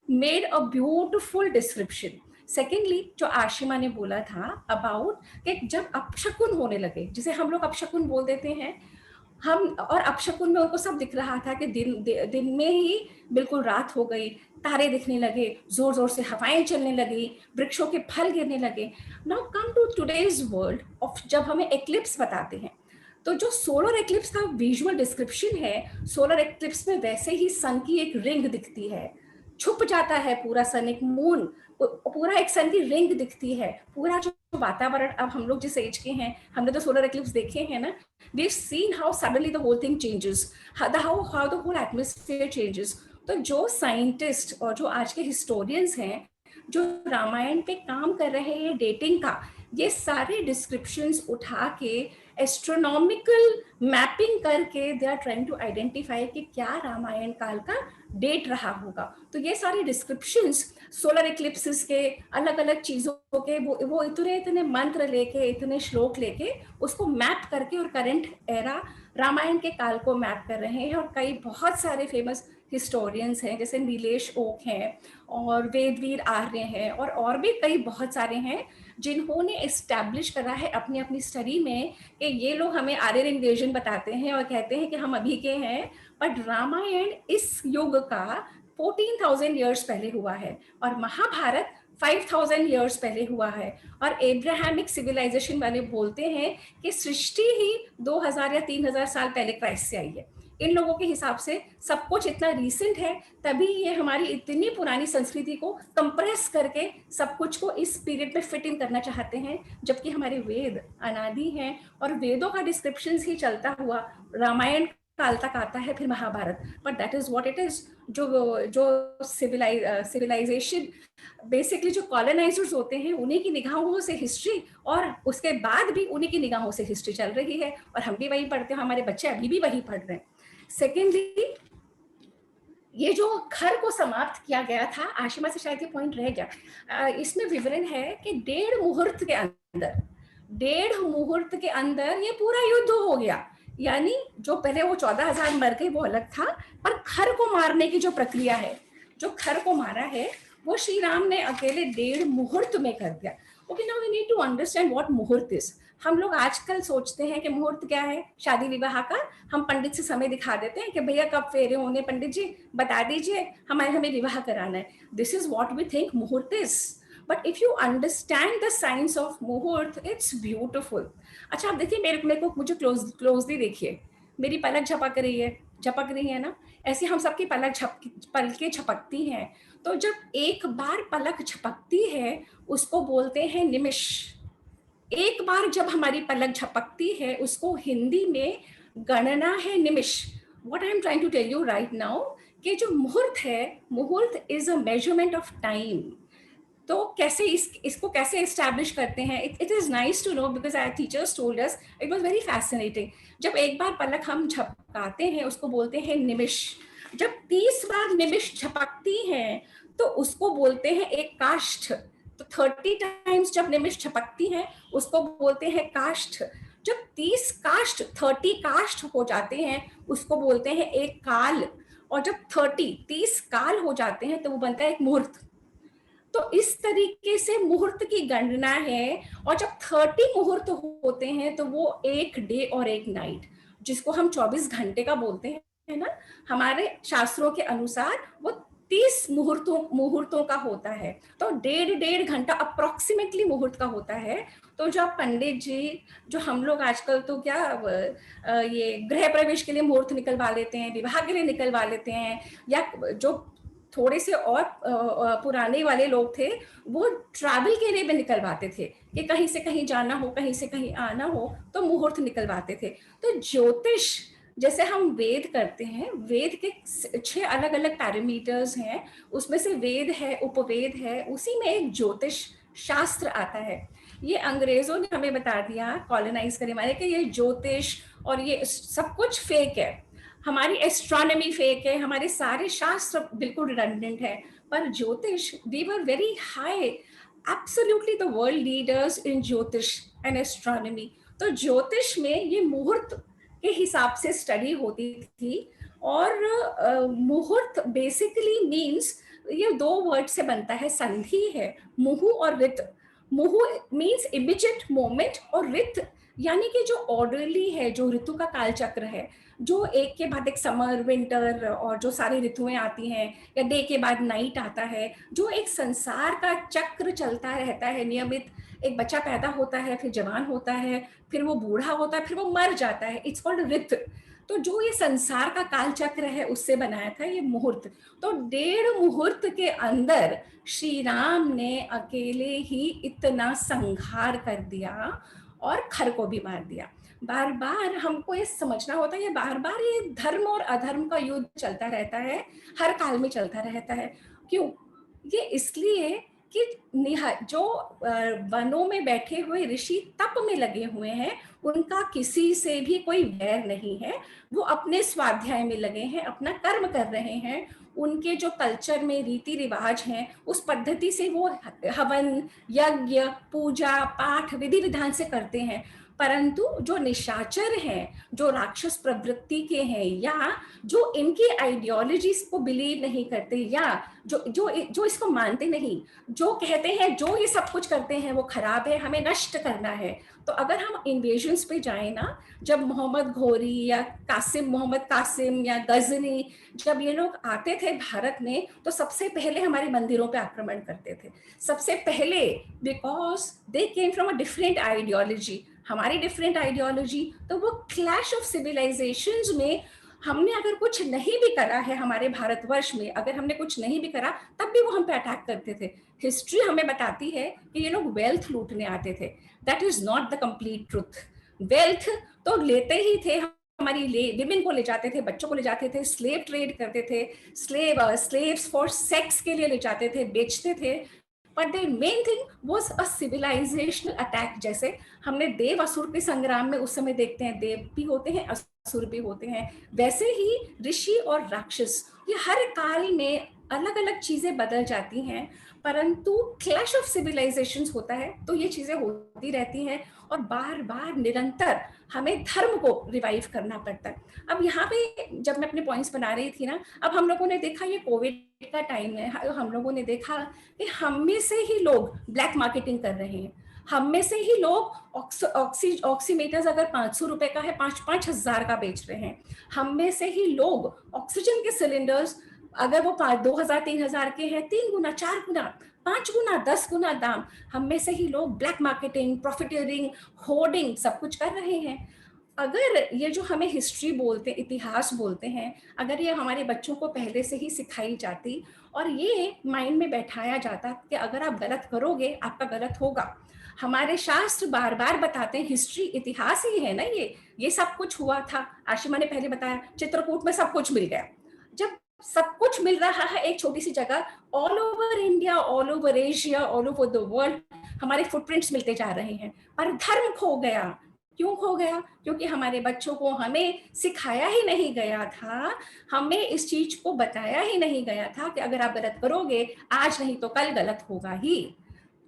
made a beautiful description. Secondly, जो आशिमा ने बोला था अबाउट कि जब अपशकुन होने लगे, जिसे हम लोग अपशकुन बोल देते हैं, हम, और अपशकुन में उनको सब दिख रहा था कि दिन में ही बिल्कुल रात हो गई, तारे दिखने लगे, जोर जोर से हवाएं चलने लगी, वृक्षों के फल गिरने लगे. Now come to today's world of, जब हमें एक्लिप्स बताते हैं, तो जो सोलर एक्लिप्स का विजुअल डिस्क्रिप्शन है, सोलर एक्लिप्स में वैसे ही सन की एक रिंग दिखती है, छुप जाता है पूरा सन, एक मून, पूरा एक सन की रिंग दिखती है, पूरा जो वातावरण, अब हम लोग जिस एज के हैं, हमने तो सोलर एक्लिप्स देखे हैं ना, we've seen how suddenly the whole thing changes, how the whole atmosphere changes. तो जो साइंटिस्ट और जो आज के हिस्टोरियंस हैं, जो रामायण पे काम कर रहे हैं डेटिंग का, ये सारे डिस्क्रिप्शंस उठा के एस्ट्रोनॉमिकल मैपिंग करके they are trying to identify कि क्या रामायण काल का डेट रहा होगा. तो ये सारे डिस्क्रिप्शंस सोलर इक्लिप्सिस के, अलग अलग चीजों के, वो इतने मंत्र लेके, इतने श्लोक लेके उसको मैप करके और करंट एरा रामायण के काल को मैप कर रहे हैं. और कई बहुत सारे फेमस हिस्टोरियंस हैं, जैसे नीलेश ओक हैं और वेदवीर आर्य हैं, और भी कई बहुत सारे हैं जिन्होंने एस्टैब्लिश करा है अपनी अपनी स्टडी में कि ये लोग हमें आर्यन इन्वेजन बताते हैं और कहते हैं कि हम अभी के हैं, बट रामायण इस युग का 14,000 ईयर्स पहले हुआ है और महाभारत 5,000 ईयर्स पहले हुआ है. और एब्राहमिक सिविलाइजेशन वाले बोलते हैं कि सृष्टि ही 2,000 या 3,000 साल पहले क्राइस्ट से आई है. इन लोगों के हिसाब से सब कुछ इतना रीसेंट है, तभी ये हमारी इतनी पुरानी संस्कृति को कंप्रेस करके सब कुछ को इस पीरियड में फिट इन करना चाहते हैं, जबकि हमारे वेद अनादि हैं और वेदों का डिस्क्रिप्शन ही चलता हुआ रामायण काल तक आता है, फिर Mahabharat. But that is what it is. जो सिविलाइजेशन बेसिकली जो कॉलोनाइजर्स होते हैं, उन्हीं की निगाहों से हिस्ट्री, और उसके बाद भी उन्हीं की निगाहों से हिस्ट्री चल रही है, और हम भी वही पढ़ते हैं, हमारे बच्चे अभी भी वही पढ़ रहे हैं. सेकेंडली, ये जो खर को समाप्त किया गया था, आशिमा से शायद ये पॉइंट रह गया, इसमें विवरण है कि 1.5 मुहूर्त के अंदर ये पूरा युद्ध हो गया. यानी जो पहले वो 14,000 मर गए वो अलग था, पर खर को मारने की जो प्रक्रिया है, जो खर को मारा है, वो श्री राम ने अकेले 1.5 मुहूर्त में कर दिया. Okay, now we need to understand what muhurat is. हम लोग आजकल सोचते हैं कि मुहूर्त क्या है, शादी विवाह का हम पंडित से समय दिखा देते हैं कि भैया कब फेरे होने, पंडित जी बता दीजिए, हमें विवाह कराना है. This is what we think muhurat is. But if you understand the science of muhurat, it's beautiful. अच्छा, आप देखिए, मुझे क्लोजली देखिए, मेरी पलक झपक रही है ना, ऐसे हम सबकी पलकें झपकती हैं. तो जब एक बार पलक झपकती है उसको बोलते हैं निमिष. एक बार जब हमारी पलक झपकती है उसको हिंदी में गणना है निमिष. What I am trying to tell you right now कि जो मुहूर्त है, muhurat is a measurement of time. तो कैसे इसको कैसे एस्टैब्लिश करते हैं, it is nice to know because our teachers told us, it was very fascinating. जब एक बार पलक हम झपकाते हैं उसको बोलते हैं निमिष. जब 30 बार निमिष झपकती हैं तो उसको बोलते हैं एक काष्ठ. तो 30 टाइम्स जब निमिष झपकती हैं उसको बोलते हैं काष्ठ. जब 30 काष्ठ हो जाते हैं उसको बोलते हैं एक काल. और जब 30 काल हो जाते हैं तो वो बनता है एक मुहूर्त. तो इस तरीके से मुहूर्त की गणना है. और जब 30 मुहूर्त होते हैं तो वो एक डे और एक नाइट, जिसको हम 24 घंटे का बोलते हैं ना, हमारे शास्त्रों के अनुसार वो 30 मुहूर्तों का होता है. तो 1.5 घंटा अप्रोक्सीमेटली मुहूर्त का होता है. तो जो पंडित जी, जो हम लोग आजकल तो क्या ये गृह प्रवेश के लिए मुहूर्त निकलवा लेते हैं, विवाह के लिए निकलवा लेते हैं, या जो थोड़े से और पुराने वाले लोग थे वो ट्रैवल के लिए भी निकलवाते थे कि कहीं से कहीं जाना हो, कहीं से कहीं आना हो, तो मुहूर्त निकलवाते थे. तो ज्योतिष जैसे हम वेद करते हैं, वेद के 6 अलग अलग पैरामीटर्स हैं, उसमें से वेद है, उपवेद है, उसी में एक ज्योतिष शास्त्र आता है. ये अंग्रेजों ने हमें बता दिया, कॉलोनाइज करे हमारे, कि ये ज्योतिष और ये सब कुछ फेक है. हमारी एस्ट्रोनॉमी फेक है, हमारे सारे शास्त्र बिल्कुल रिडंडेंट है, पर ज्योतिष we were very high, absolutely the world leaders in jyotish and astronomy. तो ज्योतिष में ये मुहूर्त के हिसाब से स्टडी होती थी, और मुहूर्त बेसिकली मीन्स, ये दो वर्ड से बनता है, संधि है, मुहु और रित। मुहु मीन्स इमीडिएट मोमेंट, और रित यानी कि जो ऑर्डरली है, जो ऋतु का कालचक्र है, जो एक के बाद एक समर विंटर और जो सारी ऋतुएं आती हैं, या डे के बाद नाइट आता है, जो एक संसार का चक्र चलता रहता है नियमित। एक बच्चा पैदा होता है, फिर जवान होता है, फिर वो बूढ़ा होता है, फिर वो मर जाता है, इट्स कॉल्ड ऋत। तो जो ये संसार का कालचक्र है, उससे बनाया था ये मुहूर्त। तो 1.5 मुहूर्त के अंदर श्री राम ने अकेले ही इतना संहार कर दिया और खर को भी मार दिया। बार बार हमको ये समझना होता है, ये बार बार ये धर्म और अधर्म का युद्ध चलता रहता है, हर काल में चलता रहता है। क्यों? ये इसलिए कि जो वनों में बैठे हुए ऋषि तप में लगे हुए हैं, उनका किसी से भी कोई वैर नहीं है, वो अपने स्वाध्याय में लगे हैं, अपना कर्म कर रहे हैं। उनके जो कल्चर में रीति रिवाज हैं, उस पद्धति से वो हवन, यज्ञ, पूजा पाठ विधि विधान से करते हैं। परंतु जो निशाचर हैं, जो राक्षस प्रवृत्ति के हैं, या जो इनकी आइडियोलॉजीज को बिलीव नहीं करते, या जो जो जो इसको मानते नहीं, जो कहते हैं जो ये सब कुछ करते हैं वो खराब है, हमें नष्ट करना है। तो अगर हम इन्वेजन्स पे जाएं ना, जब मोहम्मद घोरी या मोहम्मद कासिम या गजनी, जब ये लोग आते थे भारत में, तो सबसे पहले हमारे मंदिरों पे आक्रमण करते थे, सबसे पहले, because they came from a different ideology, हमारी डिफरेंट आइडियोलॉजी। तो वो क्लैश ऑफ सिविलाइजेशंस में हमने अगर कुछ नहीं भी करा है, हमारे भारतवर्ष में अगर हमने कुछ नहीं भी करा, तब भी वो हम पे अटैक करते थे। हिस्ट्री हमें बताती है कि ये लोग वेल्थ लूटने आते थे। That is not the complete truth. Wealth तो लेते ही थे, हमारी विमेन को ले जाते थे, बच्चों को ले जाते थे, स्लेव ट्रेड करते थे, स्लेव्स फॉर सेक्स के लिए ले जाते थे, बेचते थे। But the main thing was a civilisational attack. जैसे हमने देव असुर के संग्राम में उस समय देखते हैं, देव भी होते हैं, असुर भी होते हैं, वैसे ही ऋषि और राक्षस, ये हर काल में अलग अलग चीजें बदल जाती हैं, परंतु क्लैश ऑफ सिविलाइजेशंस होता है, तो ये चीजें होती रहती हैं, और बार बार निरंतर हमें धर्म को रिवाइव करना पड़ता है। अब यहाँ पे जब मैं अपने पॉइंट्स बना रही थी ना, अब हम लोगों ने देखा ये कोविड का टाइम है, हम लोगों ने देखा कि हम में से ही लोग ब्लैक मार्केटिंग कर रहे हैं, हम में से ही लोग ऑक्सीमीटर्स अगर 500 रुपए का है, 5-5 हजार का बेच रहे हैं। हम में से ही लोग ऑक्सीजन के सिलेंडर्स अगर वो 2,000-3,000 के हैं, 3 गुना, 4 गुना, 5 गुना, 10 गुना दाम, हम में से ही लोग ब्लैक मार्केटिंग, प्रॉफिटियरिंग, होर्डिंग सब कुछ कर रहे हैं। अगर ये जो हमें हिस्ट्री बोलते, इतिहास बोलते हैं, अगर ये हमारे बच्चों को पहले से ही सिखाई जाती और ये माइंड में बैठाया जाता कि अगर आप गलत करोगे आपका गलत होगा। हमारे शास्त्र बार बार बताते हैं, हिस्ट्री इतिहास ही है ना, ये सब कुछ हुआ था। आशिमा ने पहले बताया, चित्रकूट में सब कुछ मिल गया। जब सब कुछ मिल रहा है एक छोटी सी जगह, all over India, all over Asia, all over the world हमारे फुटप्रिंट्स मिलते जा रहे हैं, पर धर्म खो गया। क्यों खो गया? क्योंकि हमारे बच्चों को हमें सिखाया ही नहीं गया था, हमें इस चीज को बताया ही नहीं गया था कि अगर आप गलत करोगे, आज नहीं तो कल गलत होगा ही।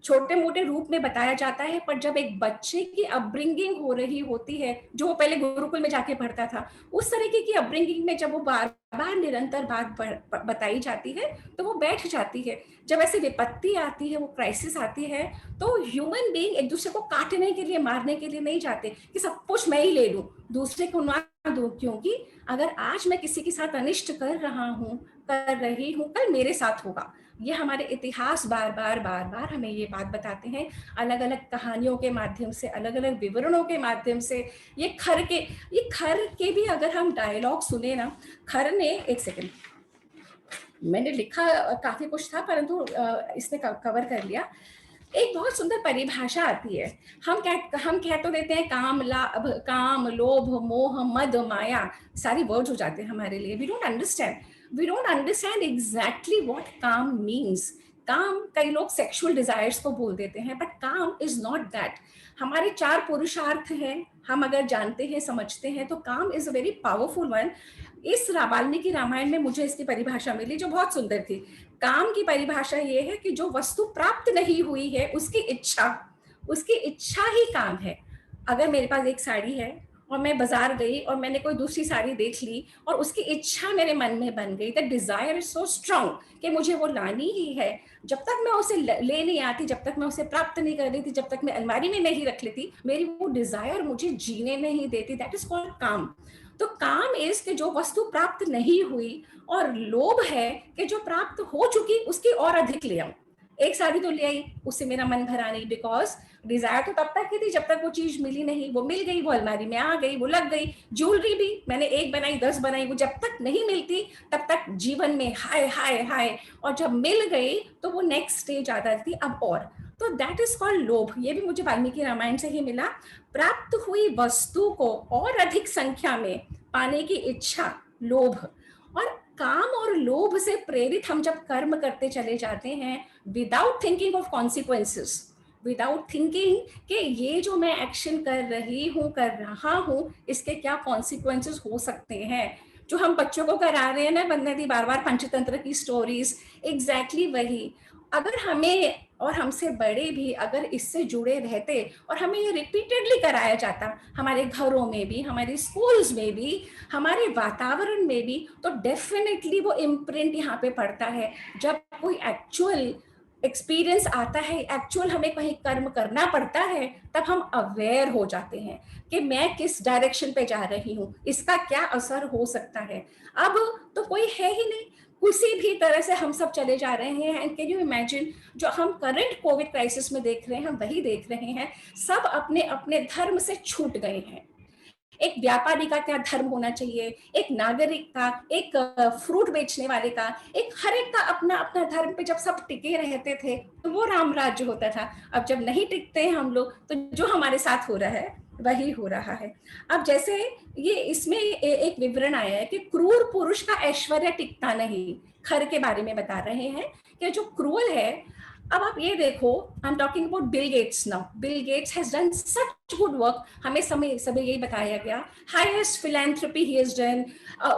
छोटे मोटे रूप में बताया जाता है, पर जब एक बच्चे की अपब्रिंगिंग हो रही होती है, जो वो पहले गुरुकुल में जाके पढ़ता था, उस तरीके की अपब्रिंगिंग में जब वो बार बार निरंतर बात बताई जाती है, तो वो बैठ जाती है। जब ऐसी विपत्ति आती है, वो क्राइसिस आती है, तो ह्यूमन बीइंग एक दूसरे को काटने के लिए, मारने के लिए नहीं जाते कि सब कुछ मैं ही ले लूं, दूसरे को ना दूं। क्योंकि अगर आज मैं किसी के साथ अनिष्ट कर रहा हूं, कर रही हूं, कल मेरे साथ होगा। ये हमारे इतिहास बार बार हमें ये बात बताते हैं, अलग अलग कहानियों के माध्यम से, अलग अलग विवरणों के माध्यम से। ये खर के भी अगर हम डायलॉग सुने ना, खर ने, एक सेकंड, मैंने लिखा काफी कुछ था परंतु इसने कवर कर लिया। एक बहुत सुंदर परिभाषा आती है, हम कह तो देते हैं काम, लोभ, मोह, मद, माया, सारी वर्ड्स हो जाते हैं हमारे लिए। We don't understand exactly what kaam means. काम कई लोग सेक्सुअल डिजायर्स को बोल देते हैं, बट काम इज नॉट दैट। हमारे 4 पुरुषार्थ हैं, हम अगर जानते हैं समझते हैं तो काम is a very powerful one. इस वाल्मीकि रामायण में मुझे इसकी परिभाषा मिली जो बहुत सुंदर थी। काम की परिभाषा ये है कि जो वस्तु प्राप्त नहीं हुई है उसकी इच्छा ही काम है। अगर मेरे पास एक साड़ी है और मैं बाजार गई और मैंने कोई दूसरी साड़ी देख ली और उसकी इच्छा मेरे मन में बन गई, that desire is so strong कि मुझे वो लानी ही है। जब तक मैं उसे ले नहीं आती, जब तक मैं उसे प्राप्त नहीं कर लेती, जब तक मैं अलमारी में नहीं रख लेती, मेरी वो डिजायर मुझे जीने नहीं देती। दैट इज कॉल्ड काम। तो काम इज कि जो वस्तु प्राप्त नहीं हुई, और लोभ है कि जो प्राप्त हो चुकी उसकी और अधिक ले आऊं। एक साड़ी तो ले आई, उससे मेरा मन भरा नहीं, बिकॉज डिजायर तो तब तक की थी जब तक वो चीज मिली नहीं। वो मिल गई, वो अलमारी में आ गई, वो लग गई। ज्वेलरी भी मैंने एक बनाई, 10 बनाई, वो जब तक नहीं मिलती तब तक जीवन में हाय हाय हाय, और जब मिल गई तो वो नेक्स्ट स्टेज आ जाती अब और। तो दैट इज कॉल्ड लोभ। ये भी मुझे वाल्मीकि रामायण से ही मिला। प्राप्त हुई वस्तु को और अधिक संख्या में पाने की इच्छा, लोभ। और काम और लोभ से प्रेरित हम जब कर्म करते चले जाते हैं without thinking of consequences, without thinking कि ये जो मैं एक्शन कर रहा हूं इसके क्या कॉन्सिक्वेंसेस हो सकते हैं। जो हम बच्चों को करा रहे हैं ना वंदना दी बार बार पंचतंत्र की स्टोरीज, एग्जैक्टली वही। अगर हमें और हमसे बड़े भी अगर इससे जुड़े रहते और हमें ये रिपीटेडली कराया जाता, हमारे घरों में भी, हमारे स्कूल्स में भी, हमारे वातावरण में भी, तो डेफिनेटली वो इम्प्रिंट यहाँ पे पड़ता है। जब कोई एक्चुअल एक्सपीरियंस आता है, एक्चुअल हमें कहीं कर्म करना पड़ता है, तब हम अवेयर हो जाते हैं कि मैं किस डायरेक्शन पे जा रही हूँ, इसका क्या असर हो सकता है। अब तो कोई है ही नहीं, किसी भी तरह से हम सब चले जा रहे हैं। एंड कैन यू इमेजिन, जो हम करंट कोविड क्राइसिस में देख रहे हैं, हम वही देख रहे हैं, सब अपने अपने धर्म से छूट गए हैं। एक व्यापारी का क्या धर्म होना चाहिए, एक नागरिक का, एक फ्रूट बेचने वाले का, एक हर एक का अपना अपना धर्म पे जब सब टिके रहते थे तो वो राम राज्य होता था। अब जब नहीं टिकते हैं हम लोग, तो जो हमारे साथ हो रहा है वही हो रहा है। अब जैसे ये इसमें एक विवरण आया है कि क्रूर पुरुष का ऐश्वर्य टिकता नहीं, खर के बारे में बता रहे हैं कि जो क्रूर है। अब आप ये देखो, I am talking about Bill Gates now. Bill Gates has done such good work, हमें सभी यही बताया गया। Highest philanthropy he has done.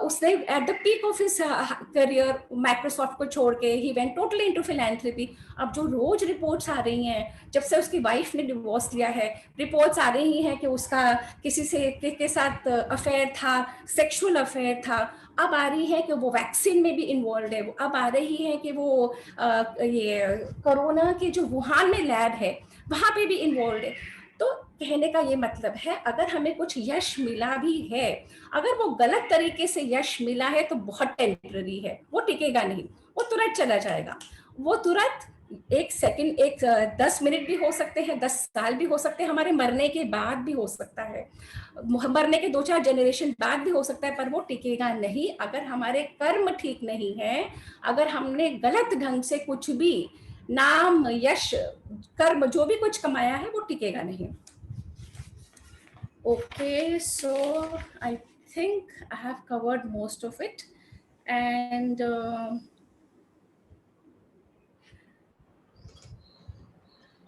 उसने at the peak of his career Microsoft को छोड़ के he went totally into philanthropy. अब जो रोज रिपोर्ट्स आ रही हैं, जब से उसकी वाइफ ने डिवोर्स लिया है, रिपोर्ट्स आ रही हैं कि उसका किसी से के साथ अफेयर था, सेक्सुअल अफेयर था। अब आ रही है कि वो वैक्सीन में भी इन्वॉल्व है। अब आ रही है कि वो ये कोरोना के जो वुहान में लैब है वहां पे भी इन्वॉल्व है। तो कहने का ये मतलब है, अगर हमें कुछ यश मिला भी है, अगर वो गलत तरीके से यश मिला है तो बहुत टेम्पररी है, वो टिकेगा नहीं, वो तुरंत चला जाएगा। वो तुरंत एक सेकंड, 10 मिनट भी हो सकते हैं, 10 साल भी हो सकते हैं, हमारे मरने के बाद भी हो सकता है, मरने के 2-4 जनरेशन बाद भी हो सकता है, पर वो टिकेगा नहीं अगर हमारे कर्म ठीक नहीं है। अगर हमने गलत ढंग से कुछ भी नाम, यश, कर्म जो भी कुछ कमाया है, वो टिकेगा नहीं। Okay, so I think I have covered most of it. And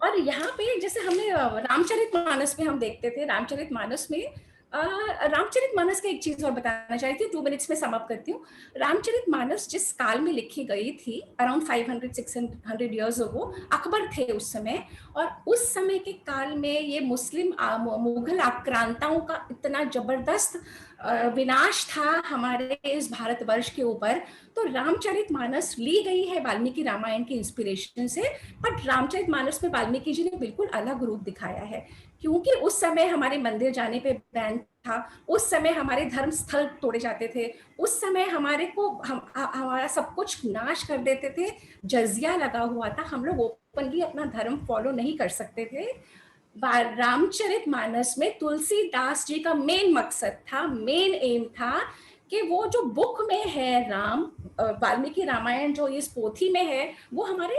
और यहाँ पे जैसे हमने रामचरितमानस में हम देखते थे, रामचरितमानस का एक चीज और बताना चाहती हूँ, 2 मिनट्स में सम अप करती हूँ। रामचरितमानस जिस काल में लिखी गई थी, अराउंड 500-600 ईयर्स अगो, अकबर थे उस समय, और उस समय के काल में ये मुगल आक्रांताओं का इतना जबरदस्त विनाश था हमारे इस भारतवर्ष के ऊपर। तो रामचरितमानस ली गई है वाल्मीकि रामायण की इंस्पिरेशन से, बट रामचरितमानस में वाल्मीकि जी ने बिल्कुल अलग रूप दिखाया है, क्योंकि उस समय हमारे मंदिर जाने पे बैन था, उस समय हमारे धर्म स्थल तोड़े जाते थे, उस समय हमारा सब कुछ नाश कर देते थे, जजिया लगा हुआ था, हम लोग ओपनली अपना धर्म फॉलो नहीं कर सकते थे। रामचरितमानस में तुलसीदास जी का मेन मकसद था, मेन एम था कि वो जो बुक में है राम, वाल्मीकि रामायण जो इस पोथी में है, वो हमारे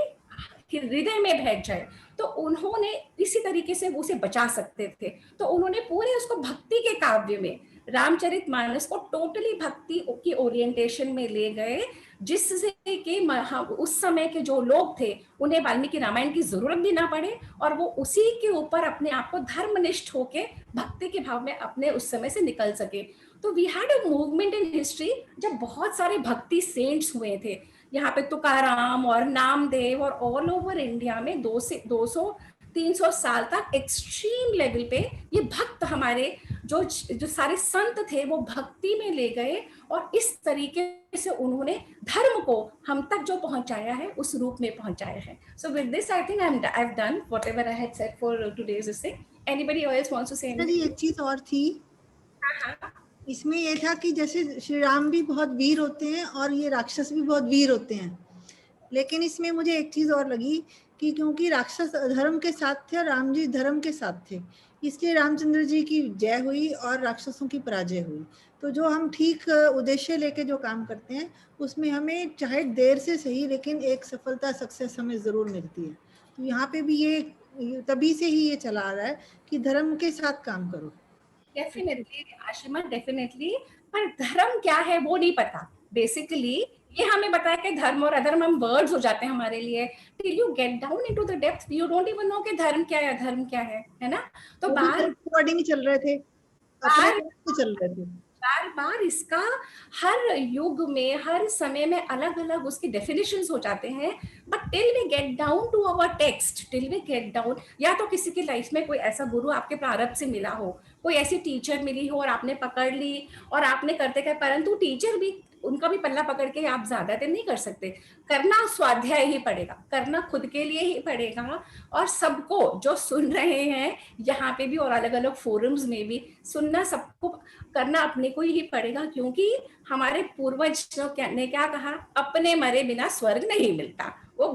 हृदय में बैठ जाए। तो उन्होंने इसी तरीके से वो उसे बचा सकते थे, तो उन्होंने पूरे उसको भक्ति के काव्य में रामचरितमानस को टोटली भक्ति की ओरिएंटेशन में ले गए, जिससे कि उस समय के जो लोग थे उन्हें वाल्मीकि रामायण की जरूरत भी ना पड़े और वो उसी के ऊपर अपने आप को धर्मनिष्ठ होके भक्ति के भाव में अपने उस समय से निकल सके। तो we had a movement in history जब बहुत सारे भक्ति सेंट्स हुए थे। यहाँ पे तुकाराम और नामदेव और ऑल ओवर इंडिया में 200-300 साल तक एक्सट्रीम लेवल पे ये भक्त हमारे जो सारे संत थे वो भक्ति में ले गए और इस तरीके से उन्होंने धर्म को हम तक जो पहुंचाया है उस रूप में पहुंचाया है। So with this I think I have done whatever I had said for today's this thing. Anybody else wants to say anything? एक चीज और थी इसमें, ये था कि जैसे श्री राम भी बहुत वीर होते हैं और ये राक्षस भी बहुत वीर होते हैं, लेकिन इसमें मुझे एक चीज और लगी कि क्योंकि राक्षस अधर्म के साथ थे और राम जी धर्म के साथ थे, इसलिए रामचंद्र जी की जय हुई और राक्षसों की पराजय हुई। तो जो हम ठीक उद्देश्य लेके जो काम करते हैं उसमें हमें चाहे देर से सही लेकिन एक सफलता, सक्सेस हमें जरूर मिलती है। तो यहाँ पे भी ये तभी से ही ये चला आ रहा है कि धर्म के साथ काम करो। Definitely Ashima, definitely. पर धर्म क्या है वो नहीं पता बेसिकली। ये हमें बताया कि धर्म और अधर्म हम वर्ड्स हो जाते हैं हमारे लिए। Till you get down into the depth you don't even know कि धर्म क्या है, धर्म क्या है ना? तो बार अकॉर्डिंग चल रहे थे, चल रहे थे बार बार इसका हर युग में हर समय में अलग अलग उसकी डेफिनेशंस हो जाते हैं। But till we get down to our text, till we get down, या तो किसी की लाइफ में कोई ऐसा गुरु आपके प्रारब्ध से मिला हो, कोई ऐसी टीचर मिली हो और आपने पकड़ ली और आपने करते गए, परंतु टीचर भी उनका भी पल्ला पकड़ के आप ज्यादा देर नहीं कर सकते। करना स्वाध्याय ही पड़ेगा, करना खुद के लिए ही पड़ेगा। और सबको जो सुन रहे हैं यहाँ पे भी और अलग अलग फोरम्स में भी सुनना, सबको करना अपने को ही पड़ेगा, क्योंकि हमारे पूर्वज ने क्या कहा, अपने मरे बिना स्वर्ग नहीं मिलता। वो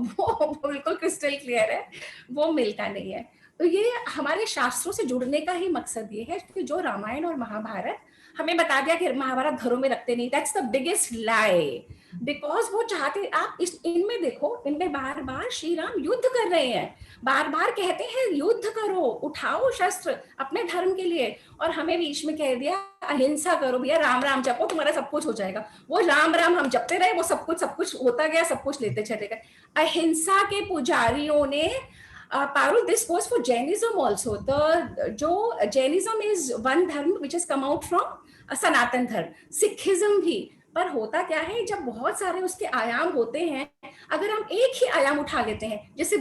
बिल्कुल क्रिस्टल क्लियर है, वो मिलता नहीं है। तो ये हमारे शास्त्रों से जुड़ने का ही मकसद ये है कि जो रामायण और महाभारत हमें बता दिया कि महाभारत घरों में रखते नहीं, that's the biggest lie. Because वो चाहते, आप इनमें देखो, इनमें बार बार श्री राम युद्ध कर रहे हैं, बार बार कहते हैं युद्ध करो, उठाओ शस्त्र अपने धर्म के लिए, और हमें बीच में कह दिया अहिंसा करो भैया, राम राम जपो, तुम्हारा सब कुछ हो जाएगा। वो राम राम हम जपते रहे, वो सब कुछ होता गया, सब कुछ लेते चले गए। अहिंसा के पुजारियों ने Parul, this goes for Jainism also. Jainism is one dharma which has come out from Sanatan dharma. Sikhism भी, पर होता क्या है, जब बहुत सारे उसके आयाम होते हैं, अगर हम एक ही आयाम उठा लेते हैं, जैसे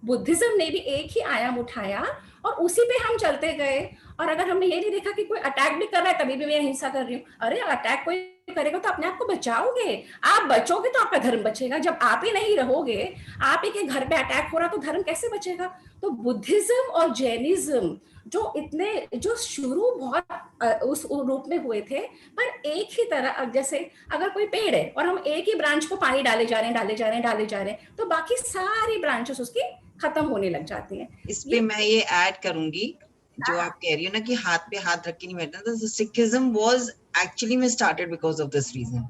बुद्धिज्म ने भी एक ही आयाम उठाया और उसी पे हम चलते गए, और अगर हमने ये नहीं देखा कि कोई अटैक भी कर रहा है तभी भी मैं हिंसा कर रही हूँ, अरे अटैक कोई करेगा तो अपने आप को बचाओगे, आप बचोगे तो आपका धर्म बचेगा। जब आप ही नहीं रहोगे, आप ही के घर पे अटैक हो रहा तो धर्म कैसे बचेगा? तो बुद्धिज्म और जैनिज्म जो शुरू बहुत उस रूप में हुए थे, पर एक ही तरह, जैसे अगर कोई पेड़ है और हम एक ही ब्रांच को पानी डाले जा रहे हैं तो बाकी सारी ब्रांचेस उसकी खत्म होने लग जाती हैं। इस पे मैं ये ऐड करूंगी, जो आप कह रही हो ना कि हाथ पे हाथ रख के नहीं बैठना, तो सिखिज्म वाज एक्चुअली में started because of this reason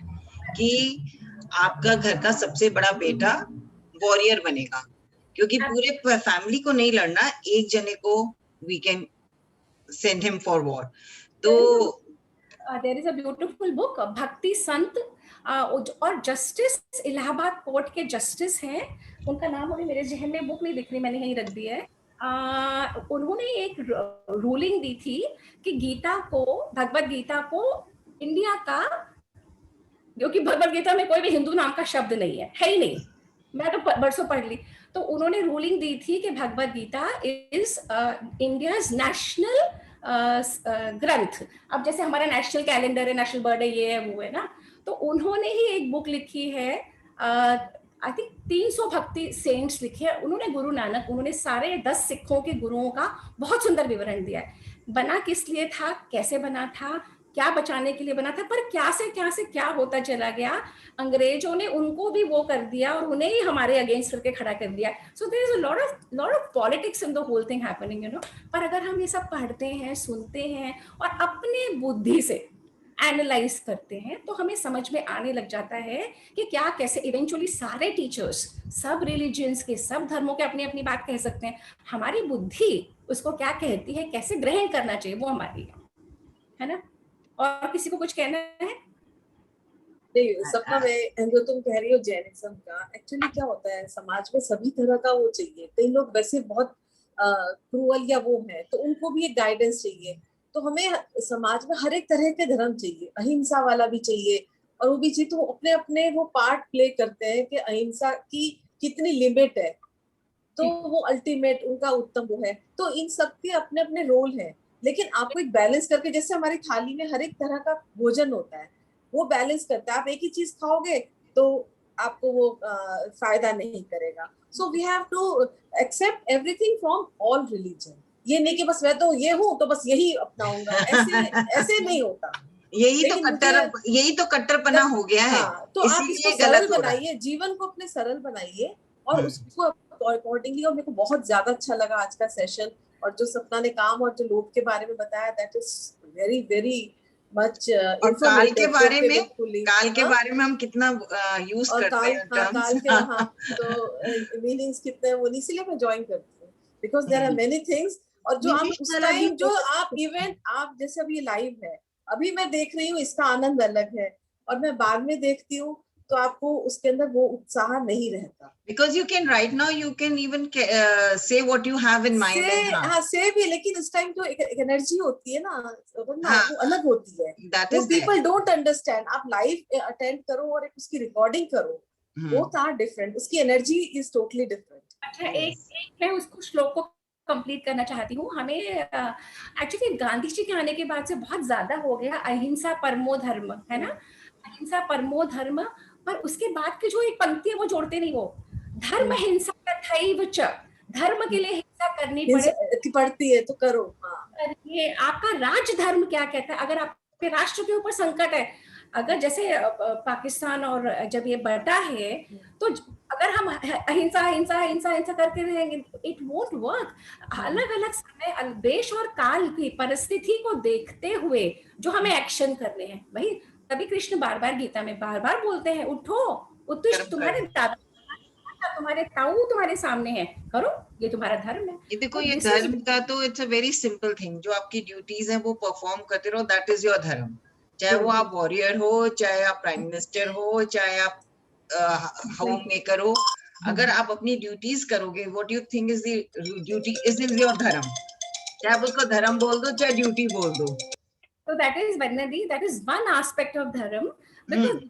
कि आपका घर का सबसे बड़ा बेटा वॉरियर बनेगा, क्योंकि पूरे फैमिली को नहीं लड़ना, एक जने को we can send him for war. तो there is a beautiful book, भक्ति संत और जस्टिस, इलाहाबाद कोर्ट के जस्टिस हैं, उनका नाम अभी मेरे जहन में बुक नहीं दिख रही, मैंने यहीं रख दी है। उन्होंने एक रूलिंग दी थी कि भगवत गीता को इंडिया का, क्योंकि भगवत गीता में कोई भी हिंदू नाम का शब्द नहीं है ही नहीं, मैं तो बरसों पढ़ ली, तो उन्होंने रूलिंग दी थी कि Bhagavad Gita is India's national ग्रंथ। अब जैसे हमारा नेशनल कैलेंडर है, नेशनल बर्ड है, ये है वो है ना, तो उन्होंने ही एक बुक लिखी है, आई थिंक 300 भक्ति सेंट्स लिखे हैं उन्होंने, गुरु नानक, उन्होंने सारे 10 सिखों के गुरुओं का बहुत सुंदर विवरण दिया है। बना किस लिए था, कैसे बना था, क्या बचाने के लिए बना था, पर क्या से क्या होता चला गया, अंग्रेजों ने उनको भी वो कर दिया और उन्हें ही हमारे अगेंस्ट करके खड़ा कर दिया। So there is a lot of politics in the whole thing happening, you know. पर अगर हम ये सब पढ़ते हैं, सुनते हैं और अपने बुद्धि से एनालाइज करते हैं, तो हमें समझ में आने लग जाता है कि क्या कैसे इवेंचुअली सारे टीचर्स, सब रिलीजियंस के, सब धर्मों के अपनी अपनी बात कह सकते हैं, हमारी बुद्धि उसको क्या कहती है, कैसे ग्रहण करना चाहिए, वो हमारी है ना। और किसी को कुछ कहना है? नहीं सपना, मैं जो तुम कह रही हो जैनिज्म का, एक्चुअली क्या होता है समाज में सभी तरह का वो चाहिए। कई लोग वैसे बहुत क्रूअल या वो है, तो उनको भी एक गाइडेंस चाहिए। तो हमें समाज में हर एक तरह के धर्म चाहिए, अहिंसा वाला भी चाहिए और वो भी चाहिए। तो अपने अपने वो पार्ट प्ले करते हैं कि अहिंसा की कितनी लिमिट है, तो वो अल्टीमेट उनका उत्तम वो है। तो इन सब के अपने अपने रोल है, लेकिन आपको एक बैलेंस करके, जैसे हमारी थाली में हर एक तरह का भोजन होता है, वो बैलेंस करता है। आप एक ही चीज खाओगे तो आपको वो फायदा नहीं करेगा। So we have to accept everything from all religion. ये नहीं कि बस मैं तो ये हूँ तो बस यही अपनाऊंगा, ऐसे ऐसे नहीं होता। यही तो कट्टरपना हो गया है। हाँ, तो आप इसको सरल बनाइए, जीवन को अपने सरल बनाइए और उसको अकॉर्डिंगली। और मेरे को बहुत ज्यादा अच्छा लगा आज का सेशन, और जो सपना ने काम और जो लोग के बारे में बताया, that is very very much informative. काल के बारे में हम कितना यूज करते हैं काल के, हाँ, तो मीनिंग्स कितने वो, इसीलिए मैं ज्वाइन करती हूँ, because there are many things. और जो आप उस टाइम जो आप इवेंट, आप जैसे अभी लाइव है, अभी मैं देख रही हूँ, इसका आनंद अलग है, और मैं बाद में देखती हूँ तो आपको उसके अंदर वो उत्साह नहीं रहता। Because you can right now, you can even say what you have in mind. हाँ, से भी, लेकिन इस टाइम जो एक एनर्जी होती है ना, वो अलग होती है। वो people don't understand। आप लाइव अटेंड करो और एक उसकी रिकॉर्डिंग करो, both are different। उसकी एनर्जी is totally different। अच्छा, एक मैं उसको श्लोक को कंप्लीट करना चाहती हूँ। हमें एक्चुअली गांधी जी के आने के बाद से बहुत ज्यादा हो गया अहिंसा परमो धर्म, है ना, अहिंसा परमो धर्म। पर उसके बाद की जो एक पंक्ति है वो जोड़ते नहीं, वो धर्म हिंसा तथैव च, धर्म के लिए हिंसा करनी पड़ती है तो करो। ये आपका राज धर्म क्या कहता है? अगर आपके राष्ट्र के ऊपर संकट है, अगर जैसे पाकिस्तान और जब ये बटा है, तो अगर हम अहिंसा हिंसा हिंसा हिंसा करके रहेंगे, इट वोंट वर्क। अलग अलग समय, देश और काल की परिस्थिति को देखते हुए जो हमें एक्शन करने हैं, वही तभी कृष्ण बार बार गीता में बार बार बोलते हैं, उठो उत्तिष्ठ, तुम्हारे दादा तुम्हारे ताऊ तुम्हारे सामने है, करो, ये तुम्हारा धर्म है। ये देखो, ये धर्म का तो it's a very simple thing. जो आपकी ड्यूटीज है वो परफॉर्म करते रहो, दैट इज योर धर्म। चाहे वो आप वॉरियर हो, चाहे आप प्राइम मिनिस्टर हो, चाहे आप होम मेकर हो, अगर आप अपनी ड्यूटीज करोगे, what you think is the duty is your धर्म। चाहे आप उसको धर्म बोल दो, चाहे ड्यूटी बोल दो। So that is Varnadi, that is one aspect of dharam, because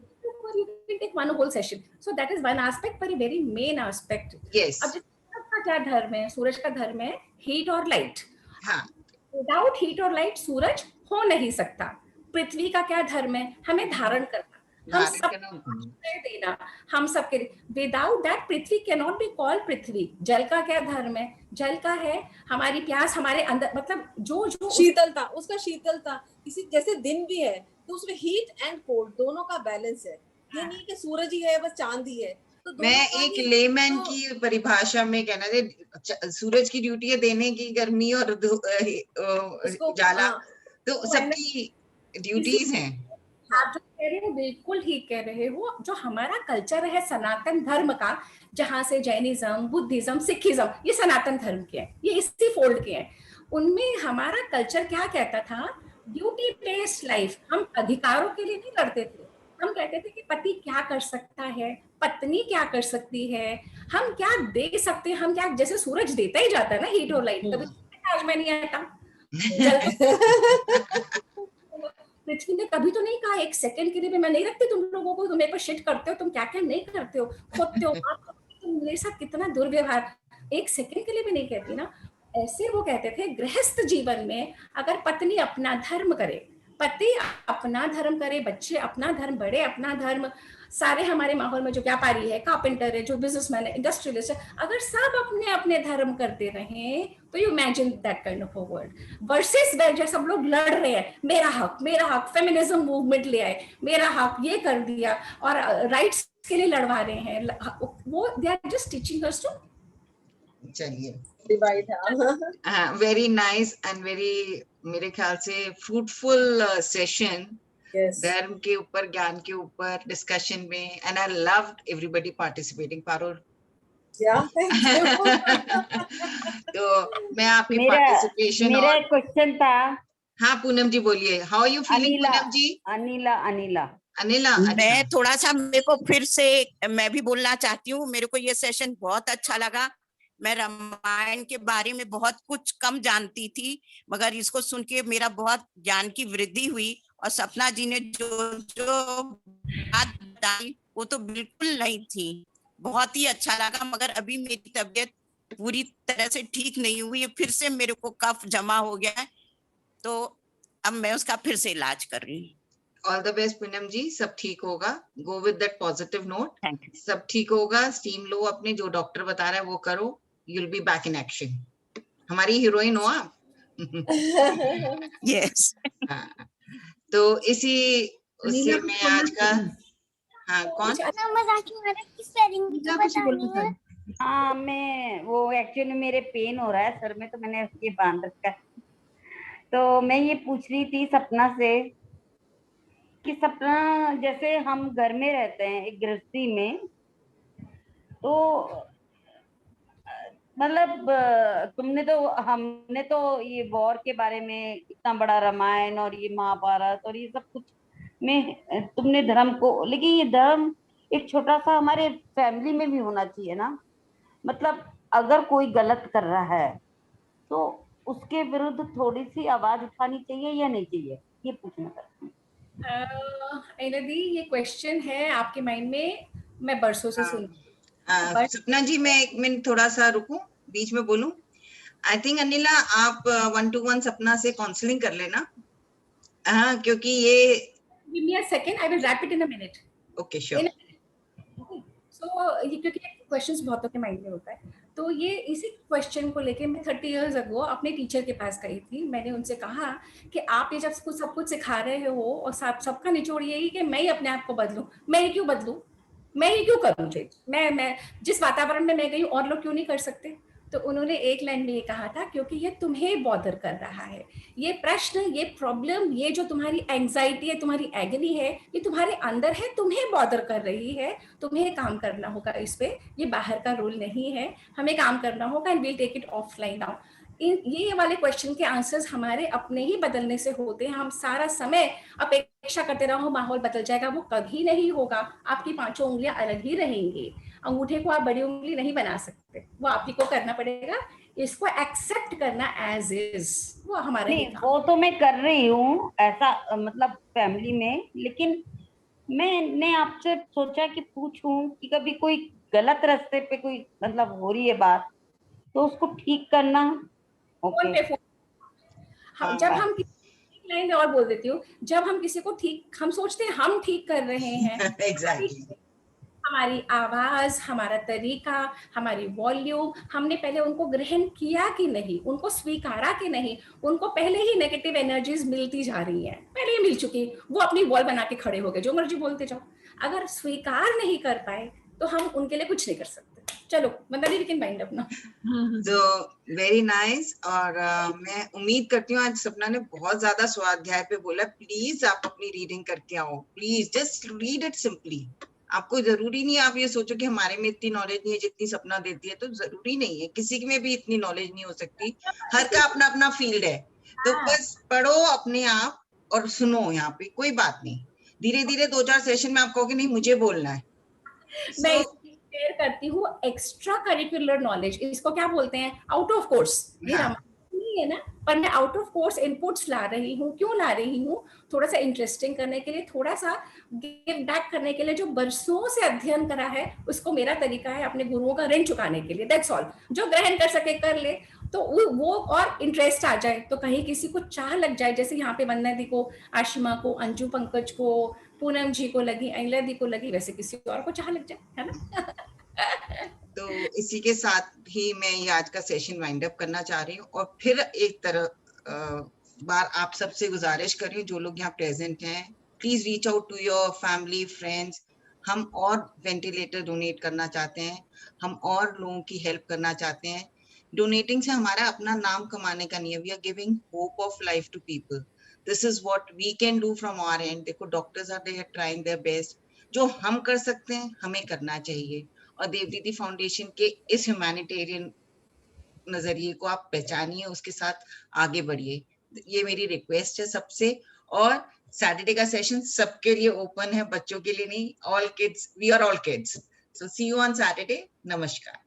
you can take one whole session. So that is one aspect, but a very main aspect. Yes. अब का क्या धर्म है? सूरज का धर्म है हीट और लाइट। हाँ. Without हीट और लाइट सूरज हो नहीं सकता। पृथ्वी का क्या धर्म है? हमें धारण करना, हम सब देना, हम सबके। Without that Prithvi cannot be called Prithvi. जल का क्या धर्म है? जल का है हमारी प्यास, हमारे अंदर, मतलब जो शीतलता, उसका शीतलता। इसी जैसे दिन भी है तो उसमें हीट एंड कोल्ड दोनों का बैलेंस है। ये नहीं कि सूरज ही है बस चांद ही है। तो मैं एक लेमैन की परिभाषा में कहना है, सूरज की ड्यूटी है देने की गर्मी और उजाला, तो सबकी ड्यूटीज हैं। आप जो कह रहे हो बिल्कुल ठीक कह रहे हो। जो हमारा कल्चर है सनातन धर्म का, जहाँ से जैनिज्म, बुद्धिज्म, सिखिज्म, ये सनातन धर्म के हैं, ये इसी फोल्ड के हैं। उनमें हमारा कल्चर क्या कहता था? Duty based life. हम अधिकारों के लिए नहीं लड़ते थे, हम कहते थे कि पति क्या कर सकता है, पत्नी क्या कर सकती है, हम क्या दे सकते हैं, हम क्या, जैसे सूरज देता ही जाता है ना हीट और लाइट, कभी आज मैं नहीं आता। पृथ्वी ने कभी तो नहीं कहा एक सेकंड के लिए भी मैं नहीं रखती तुम लोगों को, तुम मेरे पर शिट करते हो, तुम क्या क्या नहीं करते हो, खोदते हो, तुम मेरे साथ कितना दुर्व्यवहार, एक सेकंड के लिए भी नहीं कहती ना। ऐसे वो कहते थे गृहस्थ जीवन में अगर पत्नी अपना धर्म करे, पति अपना धर्म करे, बच्चे अपना धर्म, बड़े अपना धर्म, सारे हमारे माहौल में जो व्यापारी है, कारपेंटर है, जो बिजनेसमैन है, इंडस्ट्रियलिस्ट है, अगर सब अपने अपने धर्म करते रहे, तो you imagine that kind of a world. Versus where सब लोग लड़ रहे हैं, मेरा हक, फेमिनिज्म मूवमेंट ले आए, मेरा हक ये कर दिया, और राइट्स के लिए लड़वा रहे हैं, वो they are just teaching us to चलिए divide. Very nice and very, मेरे ख्याल से फ्रूटफुल सेशन। धर्म के ऊपर, ज्ञान के ऊपर डिस्कशन में, and I loved everybody participating. Parul, तो मैं आपकी पार्टिसिपेशन, मेरा क्वेश्चन था। हाँ पूनम जी बोलिए, हाउ यू फीलिंग पूनम जी? अनिला अनिला, मैं थोड़ा सा, मेरे को फिर से मैं भी बोलना चाहती हूँ। मेरे को ये सेशन बहुत अच्छा लगा। मैं रामायण के बारे में बहुत कुछ कम जानती थी, मगर इसको सुन के मेरा बहुत ज्ञान की वृद्धि हुई। और सपना जी ने जो जो बात बताई वो तो बिल्कुल नहीं थी। बहुत ही अच्छा लगा। मगर अभी मेरी तबीयत पूरी तरह से ठीक नहीं हुई है, फिर से मेरे को कफ जमा हो गया है, तो अब मैं उसका फिर से इलाज कर रही हूँ। ऑल द बेस्ट पूनम जी, सब ठीक होगा। Go with that positive note, thank you. सब ठीक होगा। स्टीम लो अपने, जो डॉक्टर बता रहा है वो करो, you will be back in action. हमारी हीरोइन हो आप। यस। हाँ, तो इसी उससे अनिला कुछ मैं बोलना आज का, चाहती हैं? हाँ कौन? अनिला कुछ बोलना चाहती हैं? हाँ, मैं वो एक्चुअली मेरे पेन हो रहा है सर में, तो मैंने ये बांध रखा है। तो मैं ये पूछ रही थी सपना से कि सपना, जैसे हम घर में रहते हैं एक गृहस्थी में, तो मतलब हमने तो ये वॉर के बारे में इतना बड़ा रामायण और ये महाभारत और ये सब कुछ में तुमने धर्म को, लेकिन ये धर्म एक छोटा सा हमारे फैमिली में भी होना चाहिए ना। मतलब अगर कोई गलत कर रहा है तो उसके विरुद्ध थोड़ी सी आवाज उठानी चाहिए या नहीं चाहिए, ये पूछना चाहती हूँ। दी, ये क्वेश्चन है आपके माइंड में, मैं बरसों से सुन सपना जी, मैं 1 मिनट थोड़ा सा रुकूं, बीच में बोलूं? आई थिंक अनिला, आप 1-to-1 सपना से काउंसलिंग कर लेना। हाँ, क्योंकि ये Give me a second, I will wrap it in a minute. Okay, sure. So ये क्योंकि क्वेश्चंस बहुतों के माइंड में होता है, तो ये इसी क्वेश्चन को लेके मैं 30 इयर्स अगो अपने टीचर के पास गई थी। मैंने उनसे कहा कि आप ये जब सब कुछ सिखा रहे हो और सबका निचोड़ यही कि मैं ही अपने आप को बदलूं, मैं ही क्यों बदलूं, मैं ही क्यों करूं, मैं जिस वातावरण में मैं गई और लोग क्यों नहीं कर सकते? तो उन्होंने एक लाइन में ये कहा था, क्योंकि ये तुम्हें बॉदर कर रहा है, ये प्रश्न, ये प्रॉब्लम, ये जो तुम्हारी एंजाइटी है, तुम्हारी एगनी है, ये तुम्हारे अंदर है, तुम्हें बॉदर कर रही है, तुम्हें काम करना होगा इस पे, ये बाहर का रोल नहीं है, हमें काम करना होगा and we'll take it offline now. ये वाले क्वेश्चन के आंसर्स हमारे अपने ही बदलने से होते हैं। हम सारा समय अपेक्षा करते रहो माहौल बदल जाएगा, वो कभी नहीं होगा। आपकी 5 उंगलियां अलग ही रहेंगी, अंगूठे को आप बड़ी उंगली नहीं बना सकते, वो आप ही को करना पड़ेगा। इसको एक्सेप्ट करना एज इज, वो हमारा नहीं, वो तो मैं कर रही हूँ ऐसा, मतलब फैमिली में। लेकिन मैंने आपसे सोचा कि पूछूं कि कभी कोई गलत रास्ते पे कोई मतलब हो रही है बात, तो उसको ठीक करना। फोन पे फोन, जब हम लाइन और बोल देती हूँ, जब हम किसी को ठीक, हम सोचते हैं हम ठीक कर रहे हैं। एग्जैक्टली। हमारी आवाज, हमारा तरीका, हमारी वॉल्यूम, हमने पहले उनको ग्रहण किया कि नहीं, उनको स्वीकारा कि नहीं, उनको पहले ही नेगेटिव एनर्जीज मिलती जा रही हैं, पहले ही मिल चुकी, वो अपनी वॉल बना के खड़े हो गए, जो मर्जी बोलते जाओ। अगर स्वीकार नहीं कर पाए तो हम उनके लिए कुछ नहीं कर सकते। चलो Vandana we can wind up now. तो वेरी नाइस। और मैं उम्मीद करती हूँ आज सपना ने बहुत ज्यादा स्वाध्याय पे बोला। प्लीज आप अपनी रीडिंग करके आओ, please just read it simply. आपको जरूरी नहीं आप ये सोचो कि हमारे में इतनी नॉलेज नहीं है जितनी सपना देती है, तो जरूरी नहीं है, किसी में भी इतनी नॉलेज नहीं हो सकती, हर का अपना अपना फील्ड है। तो बस पढ़ो अपने आप और सुनो, यहाँ पे कोई बात नहीं। धीरे धीरे 2-4 सेशन में आप कहोगे नहीं मुझे बोलना है। मैं शेयर करती हूँ एक्स्ट्रा करिकुलर नॉलेज, इसको क्या बोलते हैं, आउट ऑफ कोर्स। ये नहीं है ना, पर मैं आउट ऑफ कोर्स इनपुट्स ला रही हूँ। क्यों ला रही हूँ? थोड़ा सा इंटरेस्टिंग करने के लिए, थोड़ा सा गिव बैक करने के लिए। जो बरसों से अध्ययन करा है उसको मेरा तरीका है अपने गुरुओं का ऋण चुकाने के लिए, दैट्स ऑल। जो ग्रहण कर सके कर ले, तो वो और इंटरेस्ट आ जाए, तो कहीं किसी को चाह लग जाए, जैसे यहाँ पे वंदना दी को, आशिमा को, अंजू पंकज को, पूनम जी को लगी, अनिला दी को लगी, वैसे किसी और को चाह लग जाए, है ना। तो इसी के साथ ही मैं ये आज का सेशन वाइंड अप करना चाह रही हूँ। और फिर एक बार आप सबसे गुजारिश कर रही हूँ, जो लोग यहाँ प्रेजेंट हैं, please reach out to your family friends. हम और वेंटिलेटर डोनेट करना चाहते हैं, हम और लोगों की हेल्प करना चाहते हैं। डोनेटिंग से हमारा अपना नाम कमाने का नहीं है, we are giving hope of life to people. This is what we can do from our end. देखो doctors are there trying their best, जो हम कर सकते हैं हमें करना चाहिए। और देवदीदी फाउंडेशन के इस ह्यूमैनिटेरियन नजरिए को आप पहचानिए, उसके साथ आगे बढ़िए, ये मेरी रिक्वेस्ट है सबसे। और सैटरडे का सेशन सबके लिए ओपन है, बच्चों के लिए नहीं, all kids, we are all kids. So see you on Saturday. नमस्कार।